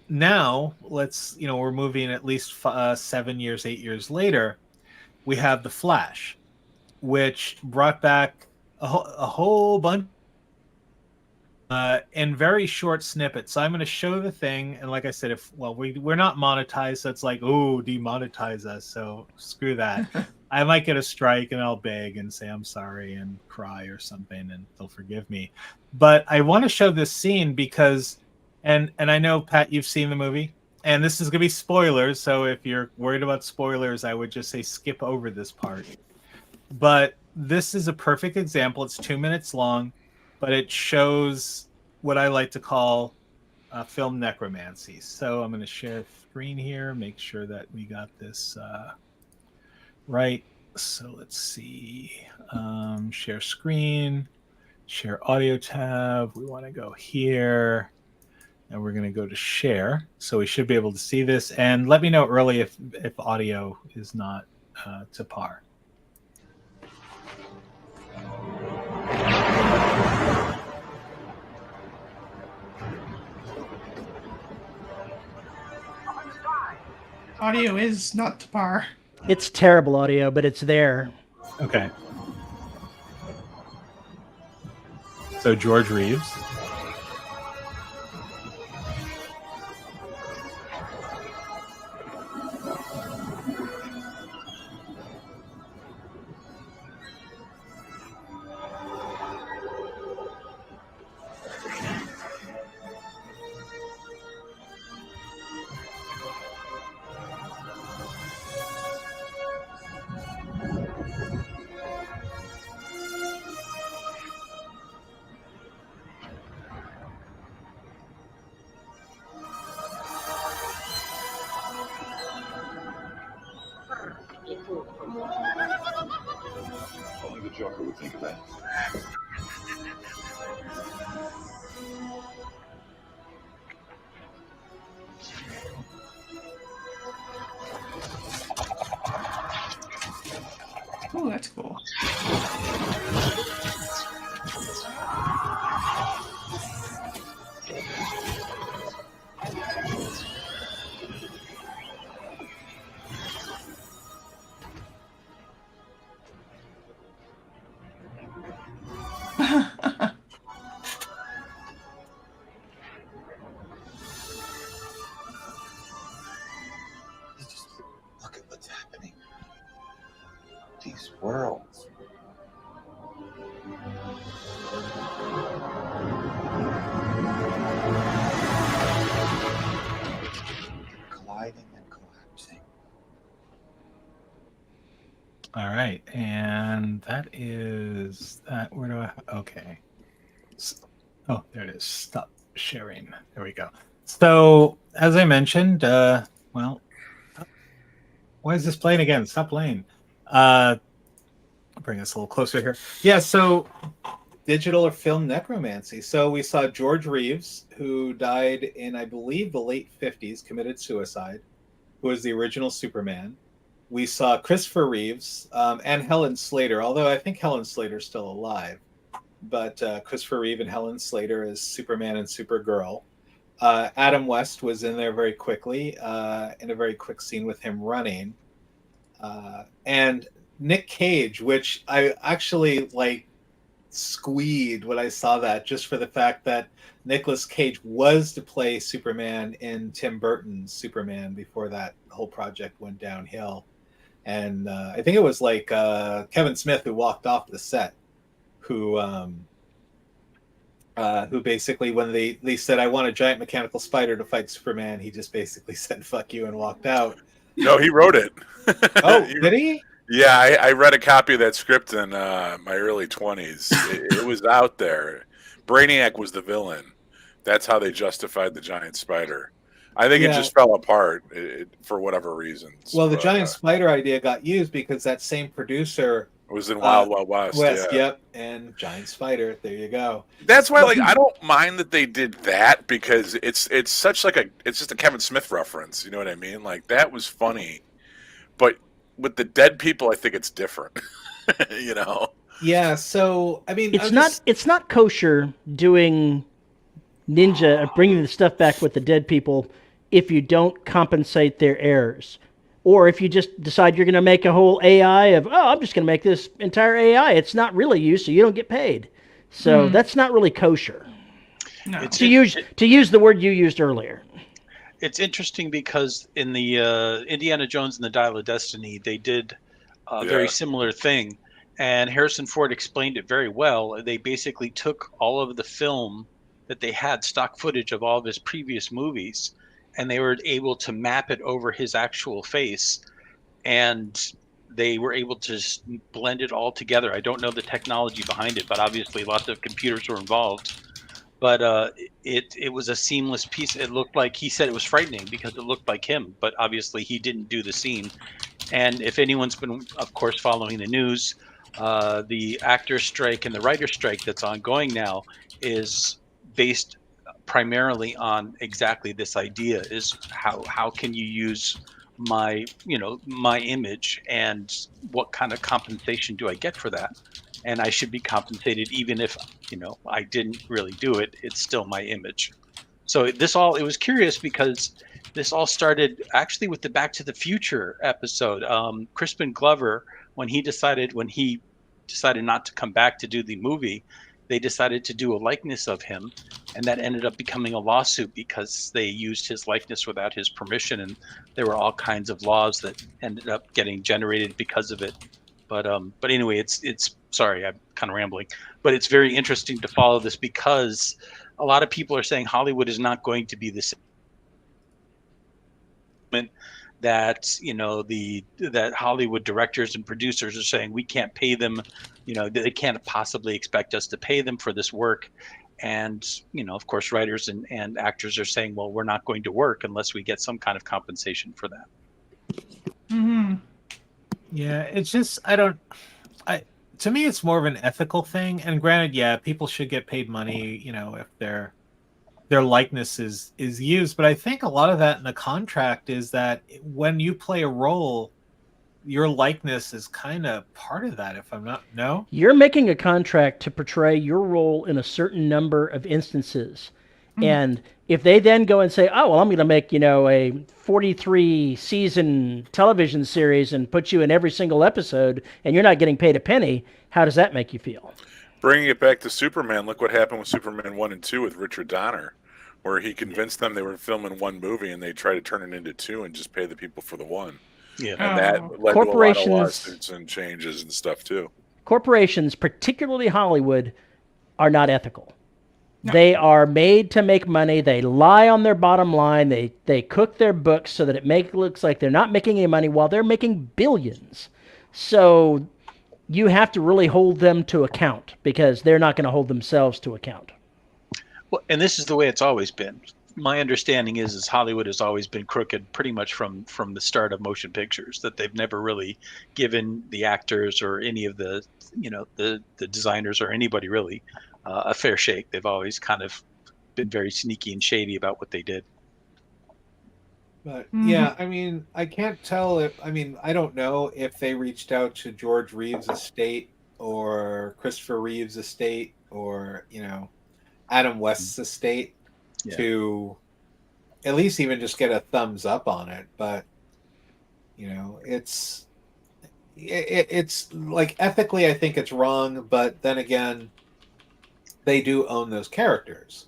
now we're moving at least 7 years, 8 years later. We have the Flash, which brought back a whole bunch in very short snippets. So I'm going to show the thing, and like I said, we're not monetized, so it's like, oh, demonetize us. So screw that. I might get a strike, and I'll beg and say I'm sorry and cry or something, and they'll forgive me. But I want to show this scene because, and I know Pat, you've seen the movie, and this is going to be spoilers. So if you're worried about spoilers, I would just say skip over this part. But this is a perfect example. It's 2 minutes long, but it shows what I like to call film necromancy. So I'm going to share screen here, make sure that we got this right. So let's see. Share screen, share audio tab. We want to go here, and we're going to go to share. So we should be able to see this. And let me know early if audio is not to par. Audio is not to par. It's terrible audio, but it's there. Okay. So George Reeves. Only the Joker would think of that. Oh, that's cool. Just look at what's happening. These worlds. Colliding and collapsing. All right, and that is that. Where do I? Okay. Oh, there it is. Stop sharing. There we go. So, as I mentioned, well, why is this playing again? Stop playing. Bring us a little closer here. Yeah. So, digital or film necromancy. So we saw George Reeves, who died in, I believe, the late 50s, committed suicide, who was the original Superman. We saw Christopher Reeves and Helen Slater, although I think Helen Slater's still alive. But Christopher Reeve and Helen Slater as Superman and Supergirl. Adam West was in there very quickly, in a very quick scene with him running. And Nick Cage, which I actually squeed when I saw that, just for the fact that Nicolas Cage was to play Superman in Tim Burton's Superman before that whole project went downhill. And I think it was Kevin Smith who walked off the set, who basically, when they said, I want a giant mechanical spider to fight Superman, he just basically said, fuck you, and walked out. No, he wrote it. Oh, did he? Yeah, I read a copy of that script in my early 20s. It was out there. Brainiac was the villain. That's how they justified the giant spider. I think it just fell apart for whatever reasons. Well, the giant spider idea got used because that same producer was in Wild Wild West. Yeah. Yep, and giant spider. There you go. That's why, I don't mind that they did that, because it's such it's just a Kevin Smith reference. You know what I mean? That was funny, but with the dead people, I think it's different. You know. Yeah. So I mean, It's not kosher doing ninja bringing the stuff back with the dead people if you don't compensate their errors. Or if you just decide you're going to make a whole AI of, oh, I'm just going to make this entire AI. It's not really you, so you don't get paid. So that's not really kosher. No. To use the word you used earlier. It's interesting because in the Indiana Jones and the Dial of Destiny, they did a very similar thing. And Harrison Ford explained it very well. They basically took all of the film that they had, stock footage of all of his previous movies, and they were able to map it over his actual face. And they were able to blend it all together. I don't know the technology behind it, but obviously lots of computers were involved. But it was a seamless piece. It looked like, he said it was frightening because it looked like him, but obviously he didn't do the scene. And if anyone's been, of course, following the news, the actor strike and the writer strike that's ongoing now is based primarily on exactly this idea: is how can you use my image, and what kind of compensation do I get for that? And I should be compensated even if I didn't really do it. It's still my image. So it was curious because this all started actually with the Back to the Future episode. Crispin Glover, when he decided not to come back to do the movie, they decided to do a likeness of him, and that ended up becoming a lawsuit because they used his likeness without his permission, and there were all kinds of laws that ended up getting generated because of it. But anyway, it's sorry, I'm kind of rambling, but it's very interesting to follow this because a lot of people are saying Hollywood is not going to be the same. That that Hollywood directors and producers are saying we can't pay them, they can't possibly expect us to pay them for this work. And of course, writers and actors are saying, well, we're not going to work unless we get some kind of compensation for that. Mm-hmm. Yeah, it's just to me it's more of an ethical thing. And granted, yeah, people should get paid money, if their likeness is used. But I think a lot of that in the contract is that when you play a role, your likeness is kind of part of that. If I'm not, no, You're making a contract to portray your role in a certain number of instances. And if they then go and say, oh, well, I'm going to make, a 43 season television series and put you in every single episode and you're not getting paid a penny, how does that make you feel? Bringing it back to Superman, look what happened with Superman 1 and 2 with Richard Donner, where he convinced them they were filming one movie and they tried to turn it into two and just pay the people for the one. Yeah. And that led to a lot of lawsuits and changes and stuff too. Corporations, particularly Hollywood, are not ethical. No. They are made to make money. They lie on their bottom line. They cook their books so that it looks like they're not making any money while they're making billions. So you have to really hold them to account because they're not going to hold themselves to account. Well, and this is the way it's always been. My understanding is Hollywood has always been crooked pretty much from the start of motion pictures, that they've never really given the actors or any of the designers or anybody really a fair shake. They've always kind of been very sneaky and shady about what they did. But yeah, I mean, I can't tell I don't know if they reached out to George Reeves' estate or Christopher Reeves' estate or, Adam West's estate to at least even just get a thumbs up on it. But, it's like ethically, I think it's wrong. But then again, they do own those characters.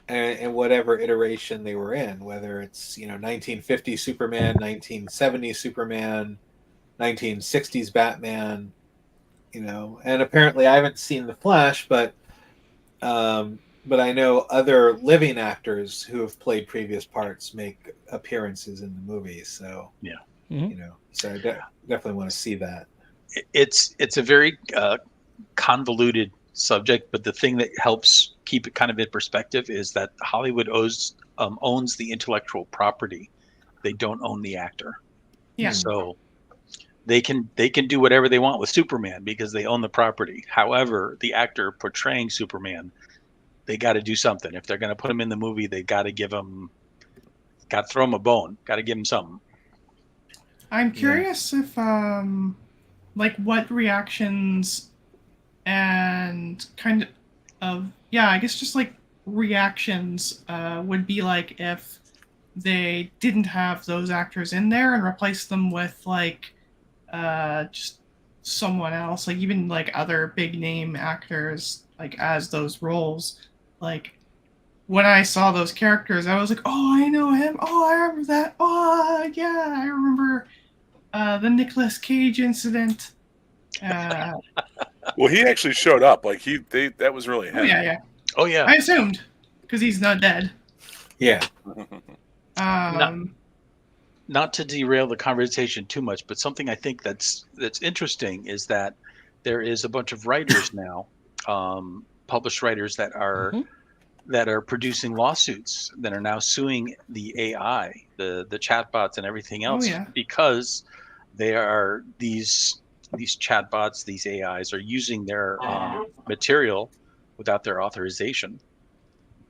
And whatever iteration they were in, whether it's 1950 Superman, 1970 Superman, 1960s Batman, and apparently I haven't seen The Flash, but I know other living actors who have played previous parts make appearances in the movies. So so I definitely want to see that. It's a very convoluted subject, but the thing that helps keep it kind of in perspective is that Hollywood owns the intellectual property. They don't own the actor. Yeah. So they can do whatever they want with Superman because they own the property. However, the actor portraying Superman, they got to do something. If they're going to put him in the movie, they got to throw him a bone. Got to give him something. I'm curious if like what reactions and kind of I guess just like reactions would be like if they didn't have those actors in there and replaced them with like just someone else, like even like other big name actors like as those roles. Like when I saw those characters, I was like, oh, I know him. Oh, I remember that. Oh, yeah, I remember the Nicolas Cage incident. Well, he actually showed up. Like that was really him. Oh yeah, yeah. Oh yeah. I assumed because he's not dead. Yeah. Not to derail the conversation too much, but something I think that's interesting is that there is a bunch of writers now, published writers that are producing lawsuits that are now suing the AI, the chatbots and everything else, because they are these chatbots, these AIs are using their material without their authorization,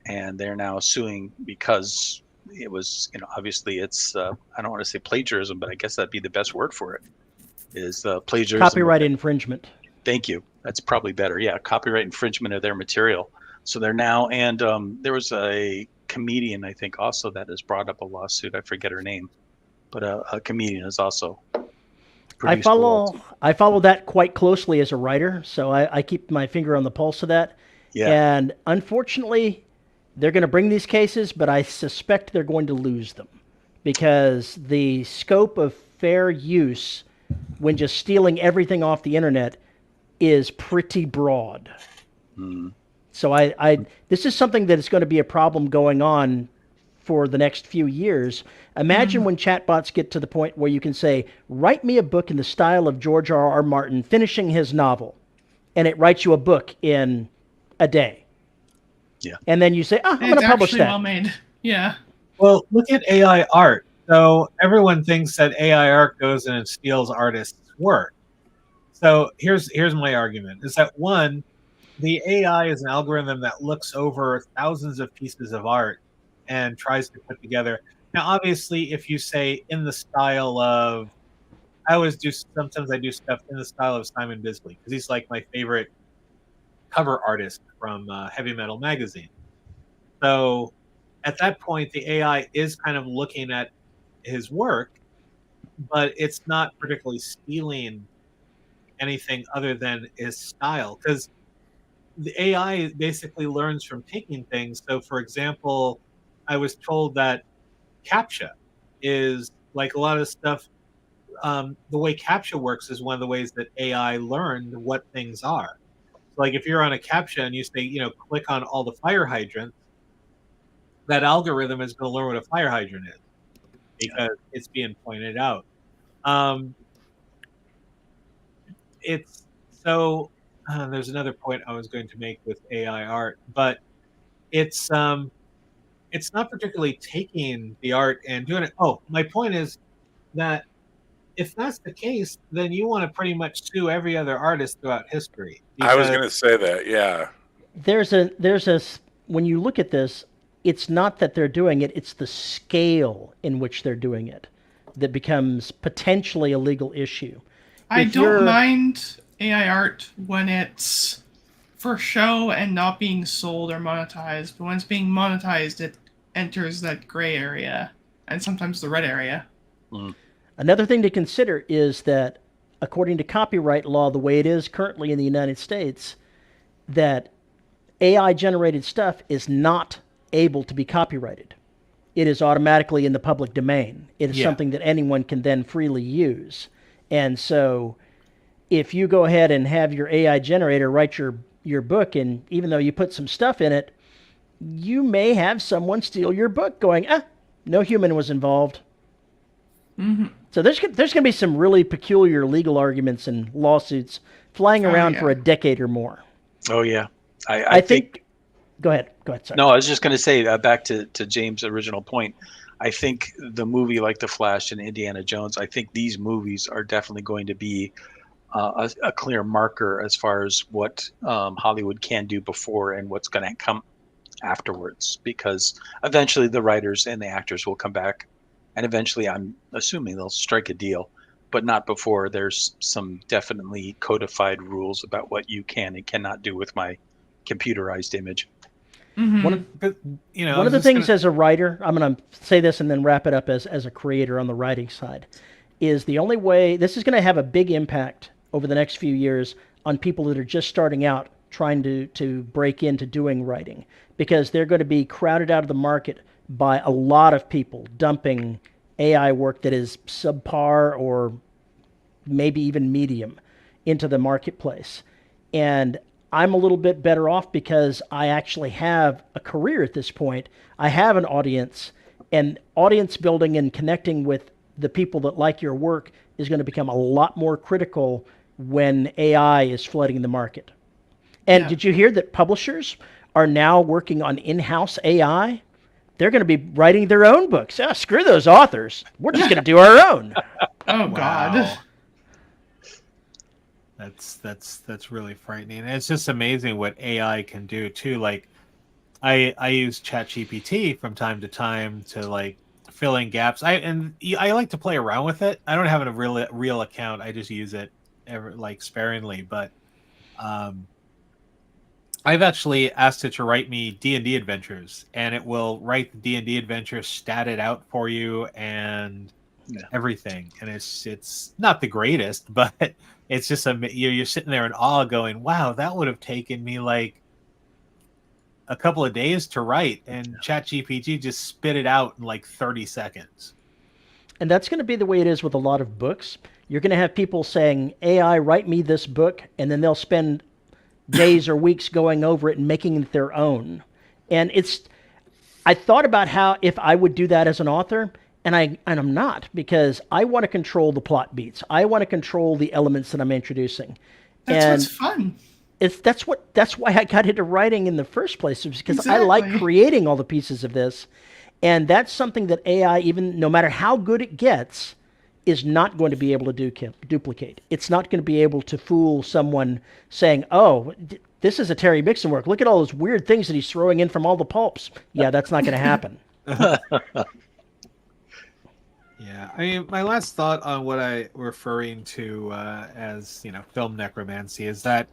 and they're now suing because it was, obviously it's I don't want to say plagiarism, but I guess that'd be the best word for it, is plagiarism. Copyright infringement. Thank you. That's probably better. Yeah, copyright infringement of their material. So they're now, and there was a comedian, I think, also that has brought up a lawsuit. I forget her name, but a comedian has also I follow that quite closely as a writer, so I keep my finger on the pulse of that. Yeah. And unfortunately, they're going to bring these cases, but I suspect they're going to lose them because the scope of fair use when just stealing everything off the internet is pretty broad. So this is something that is going to be a problem going on for the next few years. Imagine when chatbots get to the point where you can say, write me a book in the style of George R.R. Martin finishing his novel, and it writes you a book in a day. Yeah. And then you say, I'm going to publish that. Well made. Yeah. Well, look at AI art. So everyone thinks that AI art goes in and steals artists' work. So here's my argument, is that one, the AI is an algorithm that looks over thousands of pieces of art and tries to put together. Now, obviously, if you say in the style of, sometimes I do stuff in the style of Simon Bisley, because he's like my favorite cover artist from Heavy Metal Magazine. So at that point, the AI is kind of looking at his work, but it's not particularly stealing anything other than his style, because the AI basically learns from taking things. So, for example, I was told that CAPTCHA is like a lot of stuff. The way CAPTCHA works is one of the ways that AI learned what things are. So, like if you're on a CAPTCHA and you say, click on all the fire hydrants, that algorithm is going to learn what a fire hydrant is because it's being pointed out. It's so. There's another point I was going to make with AI art, but it's not particularly taking the art and doing it. Oh, my point is that if that's the case, then you want to pretty much sue every other artist throughout history. I was going to say that, yeah. There's a when you look at this, it's not that they're doing it, it's the scale in which they're doing it that becomes potentially a legal issue. I don't mind AI art when it's for show and not being sold or monetized, but when it's being monetized, it enters that gray area and sometimes the red area. Another thing to consider is that according to copyright law, the way it is currently in the United States, that AI-generated stuff is not able to be copyrighted. It is automatically in the public domain. It is something that anyone can then freely use. And so if you go ahead and have your AI generator write your book, and even though you put some stuff in it, you may have someone steal your book going, no human was involved. So there's going to be some really peculiar legal arguments and lawsuits flying around for a decade or more. Oh, yeah. I think... Go ahead. Sorry. No, I was just going to say, back to James' original point, I think the movie like The Flash and Indiana Jones, I think these movies are definitely going to be a clear marker as far as what Hollywood can do before and what's going to come afterwards, because eventually the writers and the actors will come back and eventually I'm assuming they'll strike a deal, but not before there's some definitely codified rules about what you can and cannot do with my computerized image. One of But I one of was the just things gonna, as a writer, I'm going to say this and then wrap it up as a creator on the writing side, is the only way this is going to have a big impact over the next few years on people that are just starting out trying to break into doing writing, because they're going to be crowded out of the market by a lot of people dumping AI work that is subpar or maybe even medium into the marketplace. And I'm a little bit better off because I actually have a career at this point. I have an audience, and audience building and connecting with the people that like your work is going to become a lot more critical when AI is flooding the market. And Yeah. did you hear that publishers are now working on in-house AI? They're going to be writing their own books. Ah, screw those authors. We're just going to do our own. Oh wow. God. That's really frightening. And it's just amazing what AI can do too. Like I use ChatGPT from time to time to like fill in gaps. I like to play around with it. I don't have a real account. I just use it like sparingly. But um, I've actually asked it to write me D&D adventures, and it will write the D&D adventure, stat it out for you, and everything. And it's not the greatest, but it's just you're sitting there in awe, going, "Wow, that would have taken me like a couple of days to write," and ChatGPT just spit it out in like 30 seconds. And that's going to be the way it is with a lot of books. You're going to have people saying, AI, write me this book, and then they'll spend days or weeks going over it and making it their own. And I thought about how if I would do that as an author, and I'm not, because I want to control the plot beats. I want to control the elements that I'm introducing. That's And what's fun. that's why I got into writing in the first place, was because I like Exactly. creating all the pieces of this. And that's something that AI, even no matter how good it gets, is not going to be able to duplicate. It's not going to be able to fool someone saying, "Oh, this is a Terry Mixon work. Look at all those weird things that he's throwing in from all the pulps." Yeah, that's not going to happen. Yeah, I mean, my last thought on what I referring to as film necromancy is that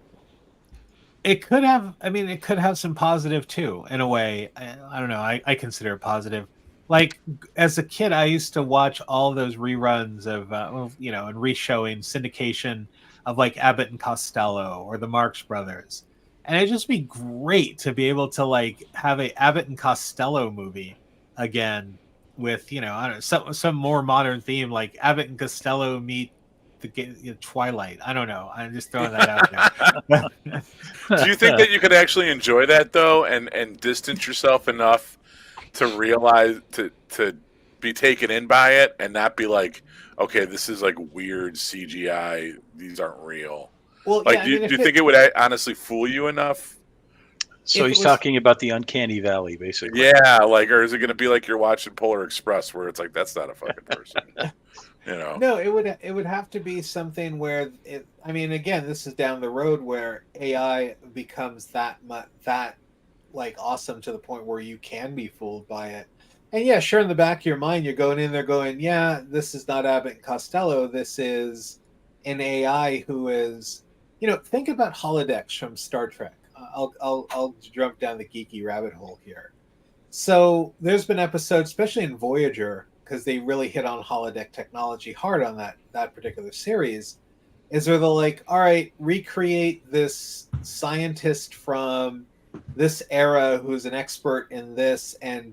it could have. I mean, it could have some positive too, in a way. I don't know. I consider it positive. Like as a kid, I used to watch all those reruns of and reshowing syndication of like Abbott and Costello or the Marx Brothers, and it'd just be great to be able to like have a Abbott and Costello movie again with I don't know, some more modern theme, like Abbott and Costello meet the Twilight. I don't know. I'm just throwing that out there. Do you think that you could actually enjoy that though, and distance yourself enough to realize to be taken in by it and not be like, okay, this is like weird CGI. These aren't real. Well, Like, yeah, do you think it would honestly fool you enough? So If he's it was- talking about the uncanny valley, basically. Yeah, like, or is it going to be like you're watching Polar Express, where it's like that's not a fucking person? No, it would have to be something where I mean, again, this is down the road where AI becomes that like awesome to the point where you can be fooled by it. And yeah, sure, in the back of your mind, you're going in there going, yeah, this is not Abbott and Costello. This is an AI who is, think about holodecks from Star Trek. I'll jump down the geeky rabbit hole here. So there's been episodes, especially in Voyager, because they really hit on holodeck technology hard on that particular series, is where they're like, all right, recreate this scientist from this era who's an expert in this and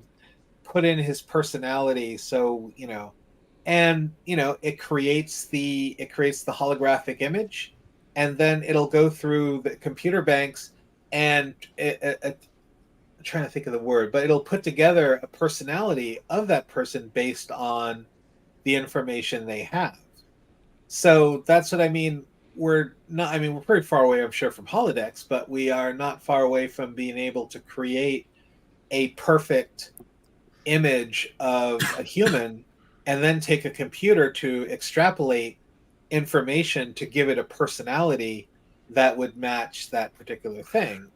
put in his personality. So it creates the holographic image, and then it'll go through the computer banks and I'm trying to think of the word, but it'll put together a personality of that person based on the information they have. So that's what I mean. We're pretty far away, I'm sure, from holodecks, but we are not far away from being able to create a perfect image of a human and then take a computer to extrapolate information to give it a personality that would match that particular thing.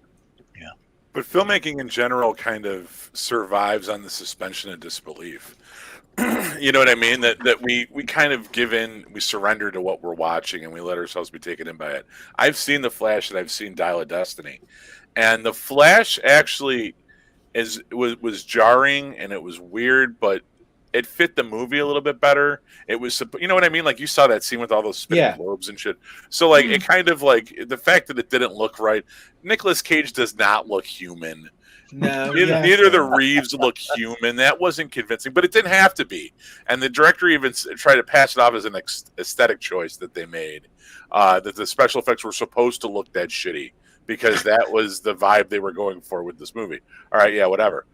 But filmmaking in general kind of survives on the suspension of disbelief. You know what I mean? That we kind of give in, we surrender to what we're watching, and we let ourselves be taken in by it. I've seen The Flash, and I've seen Dial of Destiny, and The Flash actually was jarring and it was weird, but it fit the movie a little bit better. It was, you know what I mean? Like you saw that scene with all those spinning Yeah. globes and shit. So like it kind of like the fact that it didn't look right. Nicolas Cage does not look human. No, Neither the Reeves look human. That wasn't convincing, but it didn't have to be. And the director even tried to pass it off as an aesthetic choice that they made. That the special effects were supposed to look that shitty because that was the vibe they were going for with this movie. All right, yeah, whatever.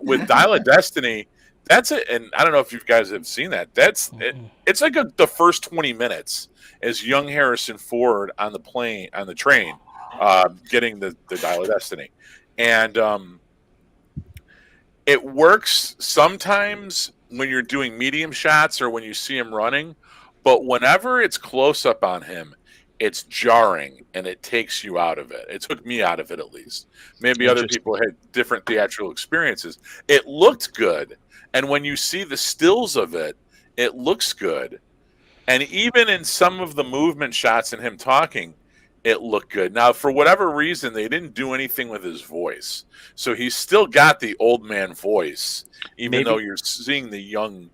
With Dial of Destiny, that's it. And I don't know if you guys have seen that. That's it. It's like the first 20 minutes as young Harrison Ford on the train, getting the Dial of Destiny. And it works sometimes when you're doing medium shots or when you see him running, but whenever it's close up on him, it's jarring and it takes you out of it. It took me out of it, at least. Maybe other people had different theatrical experiences. It looked good, and when you see the stills of it, it looks good. And even in some of the movement shots and him talking, it looked good. Now, for whatever reason, they didn't do anything with his voice. So he's still got the old man voice, even though you're seeing the young.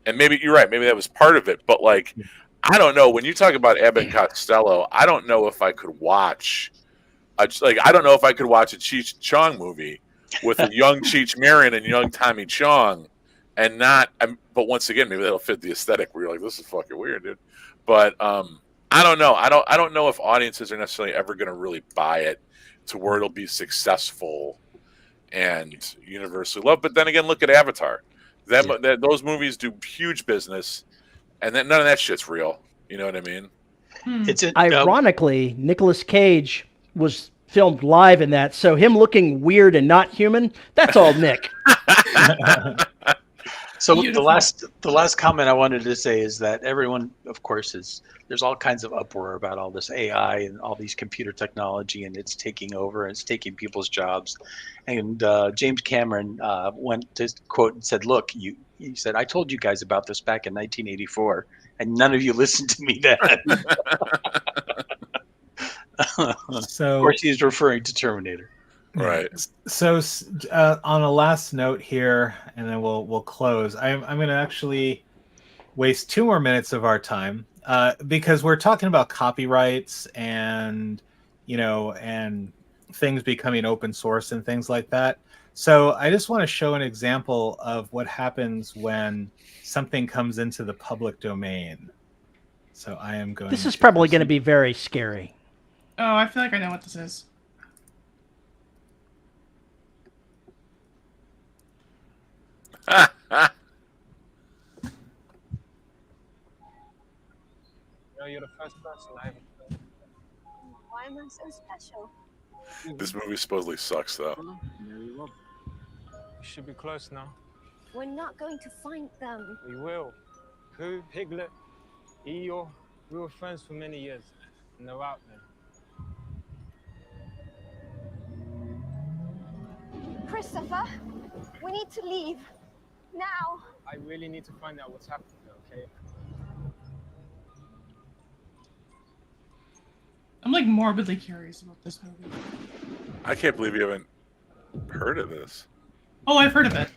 And maybe you're right. Maybe that was part of it. But, like, I don't know. When you talk about Abbott and Costello, I don't know if I could watch. I don't know if I could watch a Cheech Chong movie with a young Cheech Marin and young Tommy Chong and not. But once again, maybe that'll fit the aesthetic where you're like, this is fucking weird, dude. But, I don't know. I don't know if audiences are necessarily ever going to really buy it to where it'll be successful and universally loved. But then again, look at Avatar. Those movies do huge business, and then none of that shit's real. You know what I mean? Ironically, Nicolas Cage was filmed live in that, so him looking weird and not human, that's all Nick. So the last comment I wanted to say is that everyone, of course, there's all kinds of uproar about all this AI and all these computer technology, and it's taking over and it's taking people's jobs. And James Cameron went to quote and said, "Look, he said, I told you guys about this back in 1984, and none of you listened to me then." So, of course, he's referring to Terminator. Right. So, on a last note here, and then we'll close. I'm going to actually waste 2 more minutes of our time because we're talking about copyrights and and things becoming open source and things like that. So I just want to show an example of what happens when something comes into the public domain. So I am going. This is probably going to be very scary. Oh, I feel like I know what this is. You're the first person I ever heard. Why am I so special? This movie supposedly sucks, though. We should be close now. We're not going to find them. We will. Who? Piglet? Eeyore? We were friends for many years, and they're out there. Christopher, we need to leave. Now. I really need to find out what's happening, okay? I'm like morbidly curious about this movie. I can't believe you haven't heard of this. Oh, I've heard of it.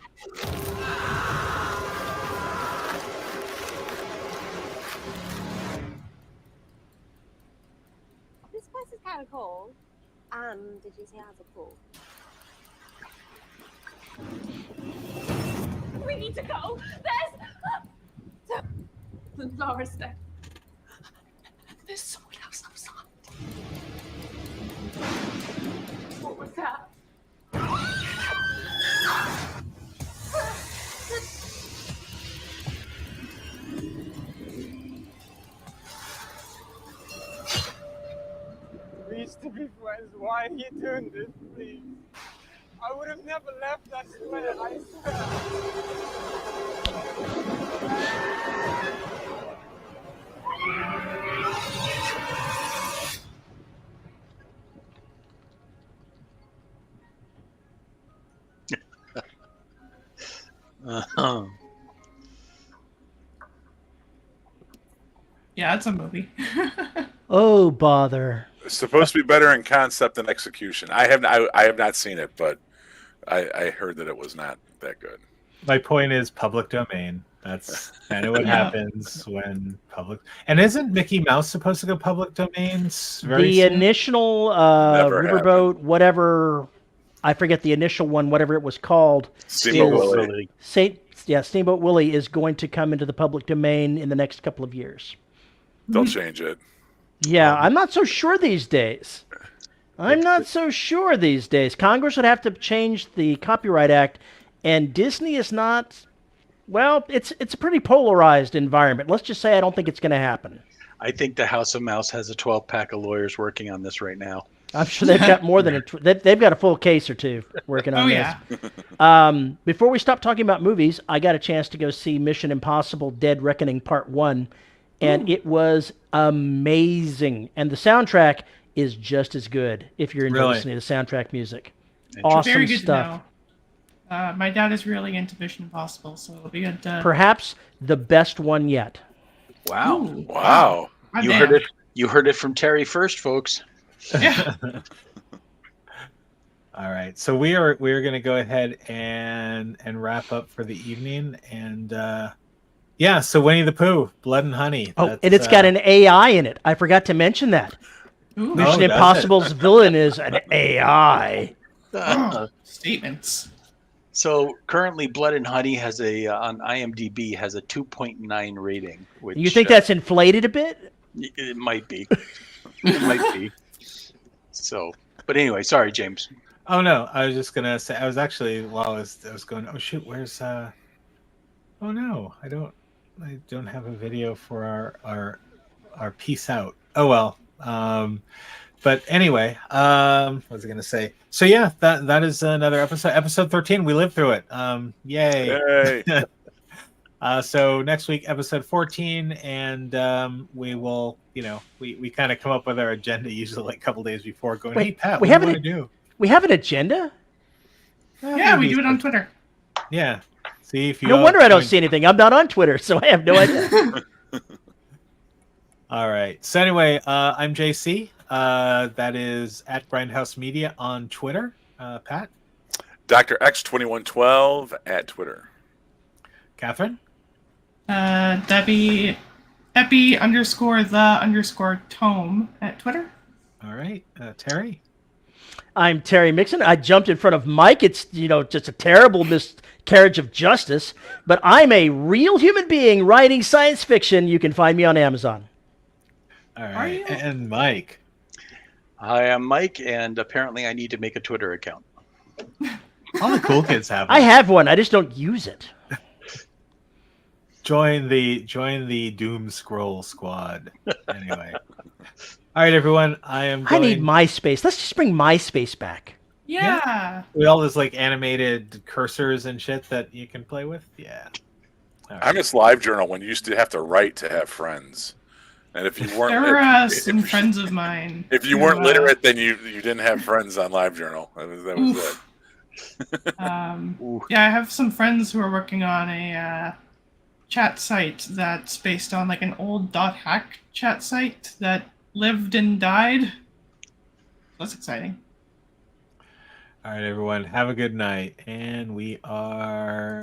This place is kind of cool. Did you say it has a pool? We need to go. There's Laura's dead. There's someone else outside. What was that? We used to be friends. Why are you doing this, please? I would have never left, I swear. I Uh-huh. Yeah, it's a movie. Oh, bother. It's supposed to be better in concept than execution. I have not seen it, but I heard that it was not that good. My point is public domain. That's kind of what Yeah. happens when public. And isn't Mickey Mouse supposed to go public domains very The soon? initial Never riverboat, whatever, I forget the initial one, whatever it was called. Steamboat is- Willie. Steamboat Willie is going to come into the public domain in the next couple of years. They'll change it. Yeah, I'm not so sure these days. Congress would have to change the Copyright Act, and Disney is not. Well, it's a pretty polarized environment. Let's just say I don't think it's going to happen. I think the House of Mouse has a 12-pack of lawyers working on this right now. I'm sure they've got more than they've got a full case or two working on this. Yeah. Before we stop talking about movies, I got a chance to go see Mission Impossible: Dead Reckoning Part 1, and it was amazing. And the soundtrack is just as good if you're into Really? listening to soundtrack music. Interesting. Awesome Very good stuff. to know. My dad is really into Mission Impossible, so it'll be good to... Perhaps the best one yet. Wow. Ooh, Wow. God You damn. heard it. You heard it from Terry first, folks. Yeah. All right, so we're going to go ahead and wrap up for the evening, and yeah. So Winnie the Pooh, Blood and Honey. Oh, that's, and it's got an AI in it. I forgot to mention that. Ooh. Mission does it? Impossible's villain is an AI. Oh, statements. So currently, Blood and Honey has on IMDb has a 2.9 rating. Which You think that's inflated a bit? it might be. It might be. So, but anyway, sorry, James. Oh no, I was just gonna say I was actually while I was going. Oh shoot, where's Oh no, I don't have a video for our peace out. Oh well. But anyway, what was I gonna say? So yeah, that is another episode 13. We lived through it. Yay. Yay. So next week, episode 14, and we will, we kind of come up with our agenda usually like a couple days before, going, Wait, hey Pat, we what have do you an- want to do? We have an agenda? Yeah, we do it on Twitter. Yeah. See if you. No all wonder I don't join- see anything. I'm not on Twitter, so I have no idea. All right. So anyway, I'm JC. That is at Grindhouse Media on Twitter. Pat, Dr. X2112 at Twitter. Catherine, Debbie Epi_the_tome at Twitter. all right. Terry, I'm Terry Mixon. I jumped in front of Mike. It's, just a terrible miscarriage of justice, but I'm a real human being writing science fiction. You can find me on Amazon. all Are right, you? and Mike. Hi, I'm Mike, and apparently I need to make a Twitter account. All the cool kids have. I them. have one. I just don't use it. Join the Doom Scroll Squad. Anyway. All right, everyone. I need MySpace. Let's just bring MySpace back. Yeah. with all those like animated cursors and shit that you can play with. Yeah. All I miss LiveJournal when you used to have to write to have friends. And if you weren't, There were some if, friends of mine. if you who, weren't literate, then you didn't have friends on LiveJournal. That was it. Yeah, I have some friends who are working on a chat site that's based on like an old .hack chat site that lived and died. That's exciting. right, everyone. Have a good night. And we are